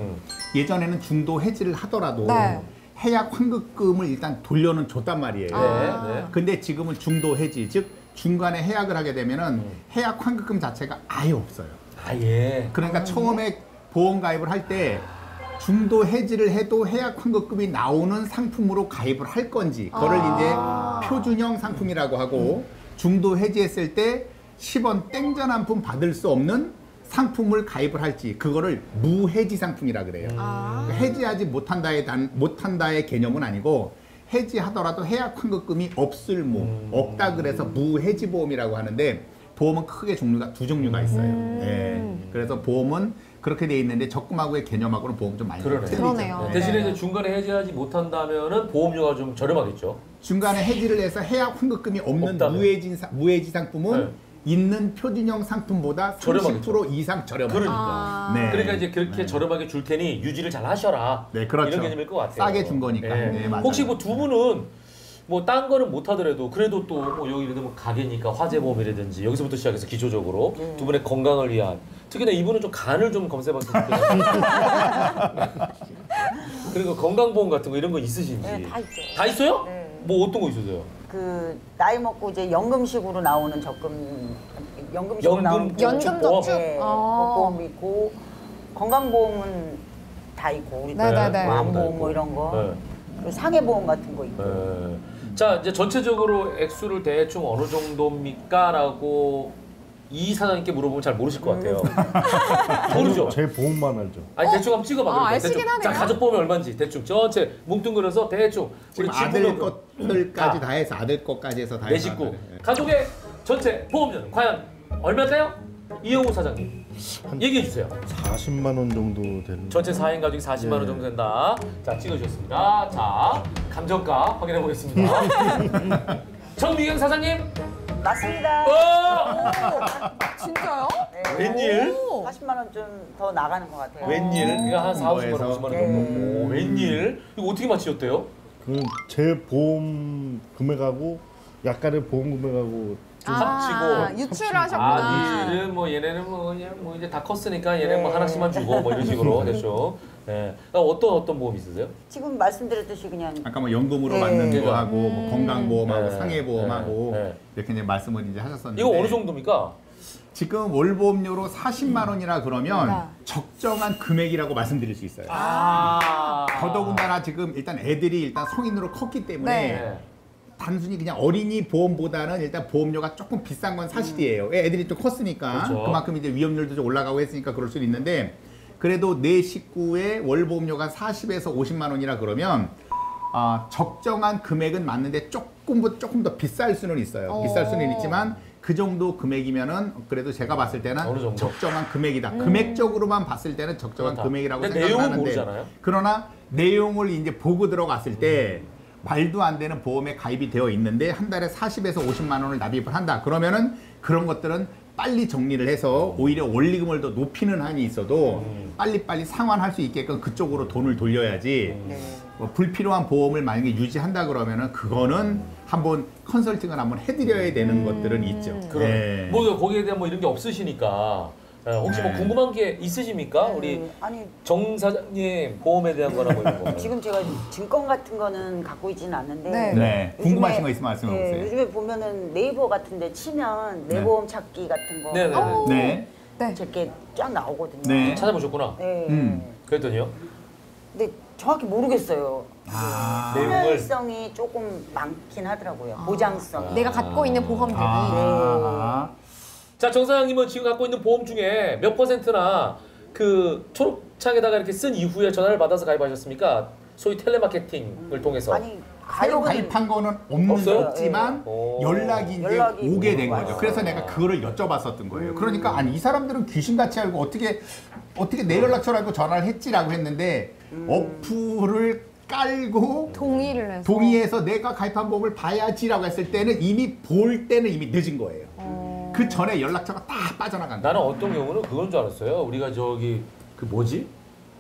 예전에는 중도 해지를 하더라도 네. 해약 환급금을 일단 돌려는 줬단 말이에요. 네. 근데 지금은 중도 해지, 즉 중간에 해약을 하게 되면은 해약 환급금 자체가 아예 없어요. 아예. 그러니까 처음에 보험 가입을 할 때 중도 해지를 해도 해약 환급금이 나오는 상품으로 가입을 할 건지 그거를 이제 표준형 상품이라고 하고 중도 해지했을 때 10원 땡전 한 푼 받을 수 없는 상품을 가입을 할지 그거를 무해지 상품이라 그래요. 그러니까 해지하지 못한다의 개념은 아니고 해지하더라도 해약 환급금이 없다 그래서 무해지 보험이라고 하는데 보험은 크게 종류가 두 종류가 있어요. 네. 그래서 보험은 그렇게 돼 있는데 적금하고의 개념하고는 보험 좀 많이 틀리죠. 그러네요. 대신에 이제 중간에 해지하지 못한다면은 보험료가 좀 저렴하겠죠. 중간에 해지를 해서 해약 환급금이 없는 없다면. 무해지 상품은 네. 있는 표준형 상품보다 30% 저렴하겠죠. 이상 저렴해요. 그러니까. 네. 그러니까 이제 그렇게 저렴하게 줄 테니 유지를 잘 하셔라. 네, 그렇죠. 이런 개념일 것 같아요. 싸게 준 거니까. 네, 맞아요. 혹시 뭐 두 분은 뭐 딴 거는 못 하더라도 그래도 또 뭐 여기 예를 들면 가게니까 화재보험이라든지 여기서부터 시작해서 기초적으로 두 분의 건강을 위한 특히나 이분은 좀 간을 좀 검사해봤으면 좋겠어요. 그리고 건강보험 같은 거 이런 거 있으신지? 네, 다 있죠. 다 있어요? 네. 뭐 어떤 거 있으세요? 그 나이 먹고 이제 연금식으로 나오는 적금, 연금식으로 나오는 연금 저축보험? 저축? 네, 아. 보험 있고 건강보험은 다 있고 우리 네네네. 뭐 암보험 뭐 이런 거 네. 그리고 상해보험 같은 거 있고 네. 자 이제 전체적으로 액수를 대충 어느 정도입니까?라고 이 사장님께 물어보면 잘 모르실 것 같아요. 모르죠? 제 보험만 알죠. 아니 대충 한번 찍어봐. 그러니까. 알시긴 대충. 자 하네요. 가족보험이 얼마인지 대충 전체 뭉뚱그려서 대충 지금 우리 아들 친구들 것들까지 다 해서 아들 것까지 해서 다 내 해서 식구 네. 가족의 전체 보험료는 과연 얼마일까요? 이영우 사장님 얘기해 주세요. 40만 원 정도 되는. 전체 4인 가족이 40만 원 정도 된다. 자 찍어주셨습니다. 자 감정가 확인해 보겠습니다. 정미경 사장님. 맞습니다. 진짜요? 웬일? 오. 40만 원 좀 더 나가는 것 같아요. 웬일? 그러니까 한 4, 50만 원, 50만 원 정도. 오, 웬일? 이거 어떻게 맞추셨대요? 제 보험 금액하고 약간의 보험 금액하고 합치고. 유출을 하셨구나. 니들은 뭐 얘네는 뭐 그냥 뭐 이제 다 컸으니까 얘네 뭐 네. 하나씩만 주고 뭐 이런 식으로 대충. 네. 어떤 보험 있으세요? 지금 말씀드렸듯이 그냥 아까 뭐 연금으로 네. 받는 거 하고 뭐 건강보험하고 네. 상해보험하고 네. 이렇게 이제 말씀을 이제 하셨었는데 이거 어느 정도입니까? 지금 월보험료로 40만 원이라 그러면 네. 적정한 금액이라고 말씀드릴 수 있어요. 더더군다나 지금 일단 애들이 일단 성인으로 컸기 때문에 네. 단순히 그냥 어린이 보험보다는 일단 보험료가 조금 비싼 건 사실이에요. 애들이 좀 컸으니까 그렇죠. 그만큼 이제 위험률도 좀 올라가고 했으니까 그럴 수는 있는데 그래도 내 식구의 월 보험료가 40에서 50만 원이라 그러면 적정한 금액은 맞는데 조금 더 비쌀 수는 있어요. 비쌀 수는 있지만 그 정도 금액이면은 그래도 제가 봤을 때는 어느 정도? 적정한 금액이다. 금액적으로만 봤을 때는 적정한 그렇다. 금액이라고 근데 생각을 내용은 하는데 모르잖아요. 그러나 내용을 이제 보고 들어갔을 때 말도 안 되는 보험에 가입이 되어 있는데 한 달에 40에서 50만 원을 납입을 한다. 그러면은 그런 것들은 빨리 정리를 해서 오히려 원리금을 더 높이는 한이 있어도 빨리빨리 상환할 수 있게끔 그쪽으로 돈을 돌려야지 뭐 불필요한 보험을 만약에 유지한다 그러면은 그거는 한번 컨설팅을 한번 해드려야 되는 것들은 있죠. 그럼 네. 뭐 거기에 대한 뭐 이런 게 없으시니까 혹시 뭐 네. 궁금한 게 있으십니까? 우리 아니 정 사장님 보험에 대한 거나 뭐 이런 거. 지금 제가 증권 같은 거는 갖고 있지는 않는데 네. 네. 요즘에- 궁금하신 거 있으면 말씀해 보세요. 요즘에 보면은 네이버 같은데 치면 내 네. 보험 찾기 같은 거 네네네. 네. 네. 이렇게 쫙 나오거든요. 네. 찾아보셨구나. 네. 그랬더니요. 근데 정확히 모르겠어요. 아. 내용을. 소멸성이 조금 많긴 하더라고요. 보장성이. 내가 갖고 있는 보험들이. 아. 자, 정 사장님은 지금 갖고 있는 보험 중에 몇 %나 그 초록창에다가 이렇게 쓴 이후에 전화를 받아서 가입하셨습니까? 소위 텔레마케팅을 통해서. 아니 새로 가입은 가입한 거는 없어요? 없지만 오. 연락이 이제 연락이 오게 된 왔어요. 거죠. 그래서 내가 그거를 여쭤봤었던 거예요. 그러니까 아니 이 사람들은 귀신같이 알고 어떻게 내 연락처를 알고 전화를 했지라고 했는데 어플을 깔고 동의를 해서. 동의해서 내가 가입한 보험을 봐야지라고 했을 때는 이미 볼 때는 이미 늦은 거예요. 그 전에 연락처가 다 빠져나간 거예요. 나는 어떤 경우는 그건 줄 알았어요. 우리가 저기 그 뭐지?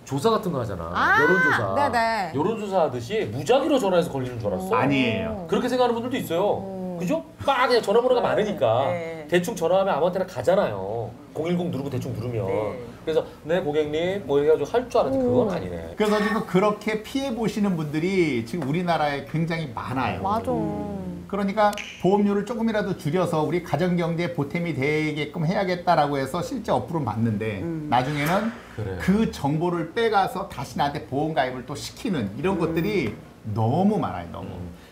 조사 같은 거 하잖아. 아, 여론조사. 네네. 여론조사 하듯이 무작위로 전화해서 걸리는 줄 알았어. 아니에요. 그렇게 생각하는 분들도 있어요. 그죠? 막 그냥 전화번호가 많으니까 네. 대충 전화하면 아무한테나 가잖아요. 010 누르고 대충 누르면. 네. 그래서 네 고객님 뭐 이래가지고 할 줄 알았는데 그건 아니네. 그래서 지금 그렇게 피해 보시는 분들이 지금 우리나라에 굉장히 많아요. 맞아. 그러니까 보험료를 조금이라도 줄여서 우리 가정경제에 보탬이 되게끔 해야겠다라고 해서 실제 어플은 맞는데 나중에는 그래. 그 정보를 빼가서 다시 나한테 보험 가입을 또 시키는 이런 것들이 너무 많아요, 너무.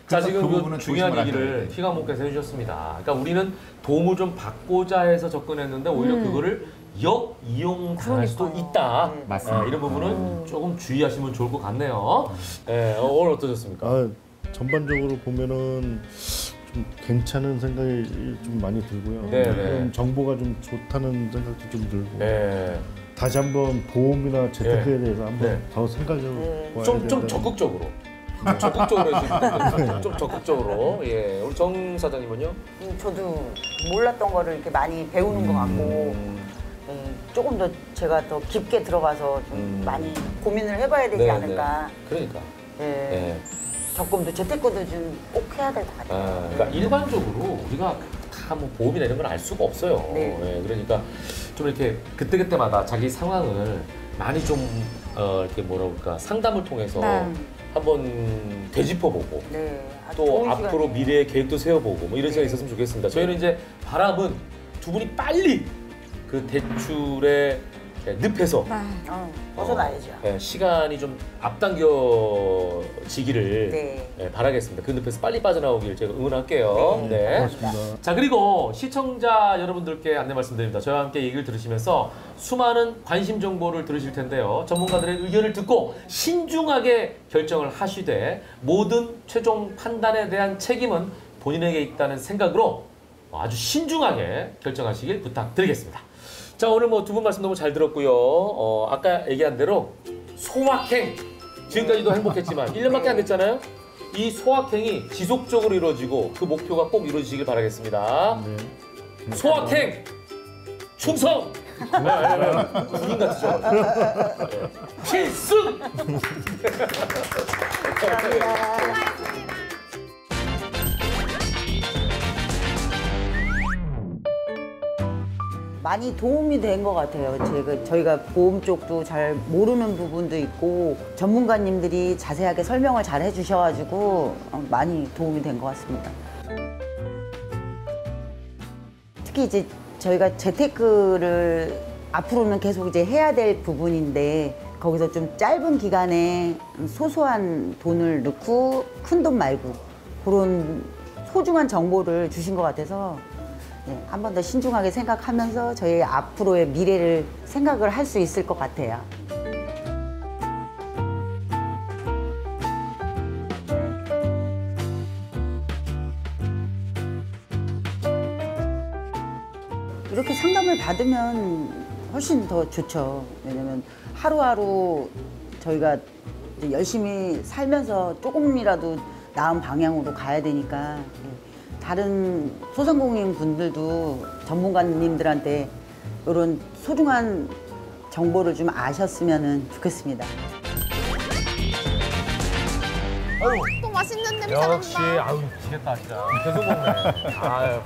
자, 그래서 지금 그 그 부분은 중요한 조심을 하셔야 얘기를 돼요. 피가모께서 해주셨습니다. 그러니까 우리는 도움을 좀 받고자 해서 접근했는데 오히려 그거를 역이용 당할 수도 있다. 맞습니다. 이런 부분은 조금 주의하시면 좋을 것 같네요. 오늘 어떠셨습니까? 아, 전반적으로 보면은 좀 괜찮은 생각이 좀 많이 들고요. 네, 좀 네. 정보가 좀 좋다는 생각도 좀 들고 네. 다시 한번 보험이나 재테크에 대해서 한번 네. 더 생각해 봐야 좀 된다는 적극적으로. 적극적으로 해주시면 좀 적극적으로. 예. 우리 정 사장님은요? 저도 몰랐던 거를 이렇게 많이 배우는 것 같고 예, 조금 더 제가 더 깊게 들어가서 좀 많이 고민을 해봐야 되지 네, 않을까. 그러니까. 예, 예. 적금도 재테크도 좀 꼭 해야 될 것 같아요. 그러니까 일반적으로 우리가 다 뭐 보험이나 이런 건 알 수가 없어요. 네. 예, 그러니까 좀 이렇게 그때그때마다 자기 상황을 많이 좀 이렇게 뭐라 그럴까 상담을 통해서 네. 한번 되짚어보고 네, 아주 또 좋은 앞으로 시간이에요. 미래의 계획도 세워보고 뭐 이런 시간이 있었으면 좋겠습니다. 저희는 이제 바람은 두 분이 빨리 그 대출의 늪에서 네. 벗어나야죠. 시간이 좀 앞당겨지기를 네. 바라겠습니다. 그 늪에서 빨리 빠져나오길 제가 응원할게요. 네. 고맙습니다. 자, 그리고 시청자 여러분들께 안내 말씀드립니다. 저와 함께 얘기를 들으시면서 수많은 관심 정보를 들으실 텐데요. 전문가들의 의견을 듣고 신중하게 결정을 하시되 모든 최종 판단에 대한 책임은 본인에게 있다는 생각으로 아주 신중하게 결정하시길 부탁드리겠습니다. 자, 오늘 뭐 두 분 말씀 너무 잘 들었고요. 아까 얘기한 대로 소확행 지금까지도 행복했지만 1년밖에 안 됐잖아요. 이 소확행이 지속적으로 이루어지고 그 목표가 꼭 이루어지길 바라겠습니다. 네. 소확행 충성. 군인 같으죠. 필승. 많이 도움이 된 것 같아요. 저희가 보험 쪽도 잘 모르는 부분도 있고 전문가님들이 자세하게 설명을 잘 해주셔가지고 많이 도움이 된 것 같습니다. 특히 이제 저희가 재테크를 앞으로는 계속 이제 해야 될 부분인데 거기서 좀 짧은 기간에 소소한 돈을 넣고 큰 돈 말고 그런 소중한 정보를 주신 것 같아서 한 번 더 신중하게 생각하면서 저희 앞으로의 미래를 생각을 할 수 있을 것 같아요. 이렇게 상담을 받으면 훨씬 더 좋죠. 왜냐면 하루하루 저희가 이제 열심히 살면서 조금이라도 나은 방향으로 가야 되니까 다른 소상공인 분들도 전문가님들한테 이런 소중한 정보를 좀 아셨으면 좋겠습니다. 또 맛있는 냄새 역시 난다. 아유 미치겠다 진짜. 계속 먹네.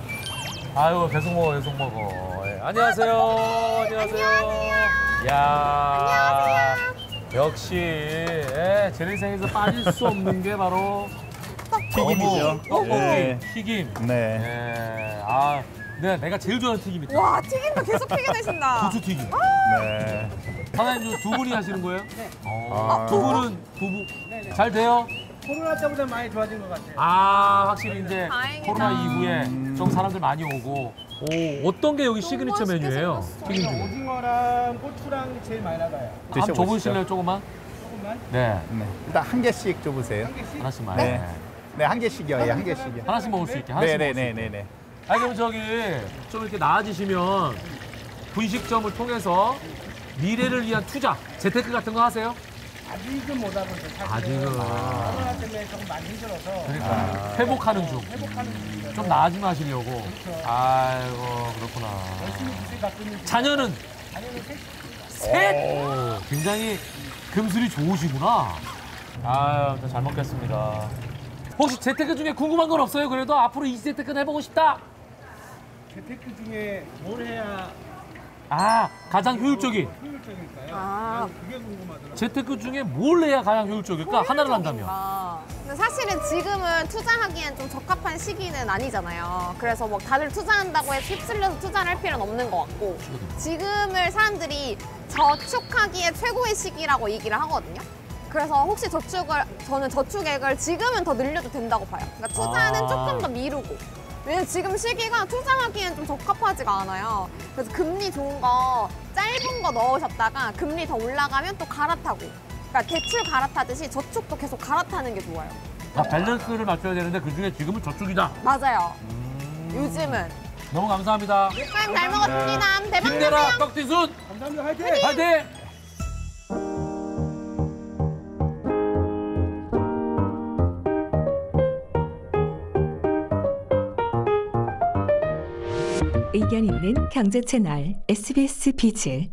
아유 계속 먹어 계속 먹어. 예. 안녕하세요. 안녕하세요. 야. 역시 재래생에서 빠질 수 없는 게 바로 튀김이죠. 떡볶이 네. 튀김. 네. 네. 내가 제일 좋아하는 튀김이 와, 튀김도 계속 튀겨내신다. 고추 튀김. 네. 사장님 두 분이 하시는 거예요? 네. 두 분은 부부 잘 돼요? 코로나 때보다 많이 좋아진 것 같아요. 확실히 이제 다행이다. 코로나 이후에 좀 사람들 많이 오고. 어떤 게 여기 시그니처 맛있게 메뉴예요? 생겼어. 튀김 중에. 오징어랑 고추랑 제일 많이 나가요. 한번 드셔보시죠. 줘보실래요, 조금만? 조금만. 네, 네. 일단 한 개씩 줘보세요. 하나씩만. 네. 네, 한 개씩이요. 예, 한 개씩이요. 하나씩 먹을 수 있게. 하나씩 먹을 수 있게. 네네네네. 그럼 저기 좀 이렇게 나아지시면 분식점을 통해서 미래를 위한 투자, 재테크 같은 거 하세요? 아직은 못 하고 있어요. 사실은. 아직은. 코로나 때문에 좀 많이 힘들어서 그러니까 회복하는 중. 회복하는 중이라서 좀 나아지면 하시려고. 아이고 그렇구나. 열심히 기술 갖고 있는 자녀는 자녀는 셋. 셋. 굉장히 금술이 좋으시구나. 아유, 잘 먹겠습니다. 혹시 재테크 중에 궁금한 건 없어요? 그래도 앞으로 이 재테크는 해보고 싶다. 재테크 중에 뭘 해야 가장 효율적인. 효율적일까요? 그게 궁금하더라고요. 재테크 중에 뭘 해야 가장 효율적일까? 하나를 한다면. 근데 사실은 지금은 투자하기엔 좀 적합한 시기는 아니잖아요. 그래서 뭐 다들 투자한다고 해서 휩쓸려서 투자를 할 필요는 없는 것 같고 지금을 사람들이 저축하기에 최고의 시기라고 얘기를 하거든요. 그래서 혹시 저는 저축액을 지금은 더 늘려도 된다고 봐요. 그러니까 투자는 조금 더 미루고. 왜냐면 지금 시기가 투자하기엔 좀 적합하지가 않아요. 그래서 금리 좋은 거, 짧은 거 넣으셨다가 금리 더 올라가면 또 갈아타고. 그러니까 대출 갈아타듯이 저축도 계속 갈아타는 게 좋아요. 밸런스를 맞춰야 되는데 그중에 지금은 저축이다. 맞아요. 요즘은. 너무 감사합니다. 사장님 잘 먹었습니다. 대박 힘내라, 나세요. 떡디순. 감사합니다. 화이팅! 화이팅! 의견 있는 경제 채널 SBS 비즈.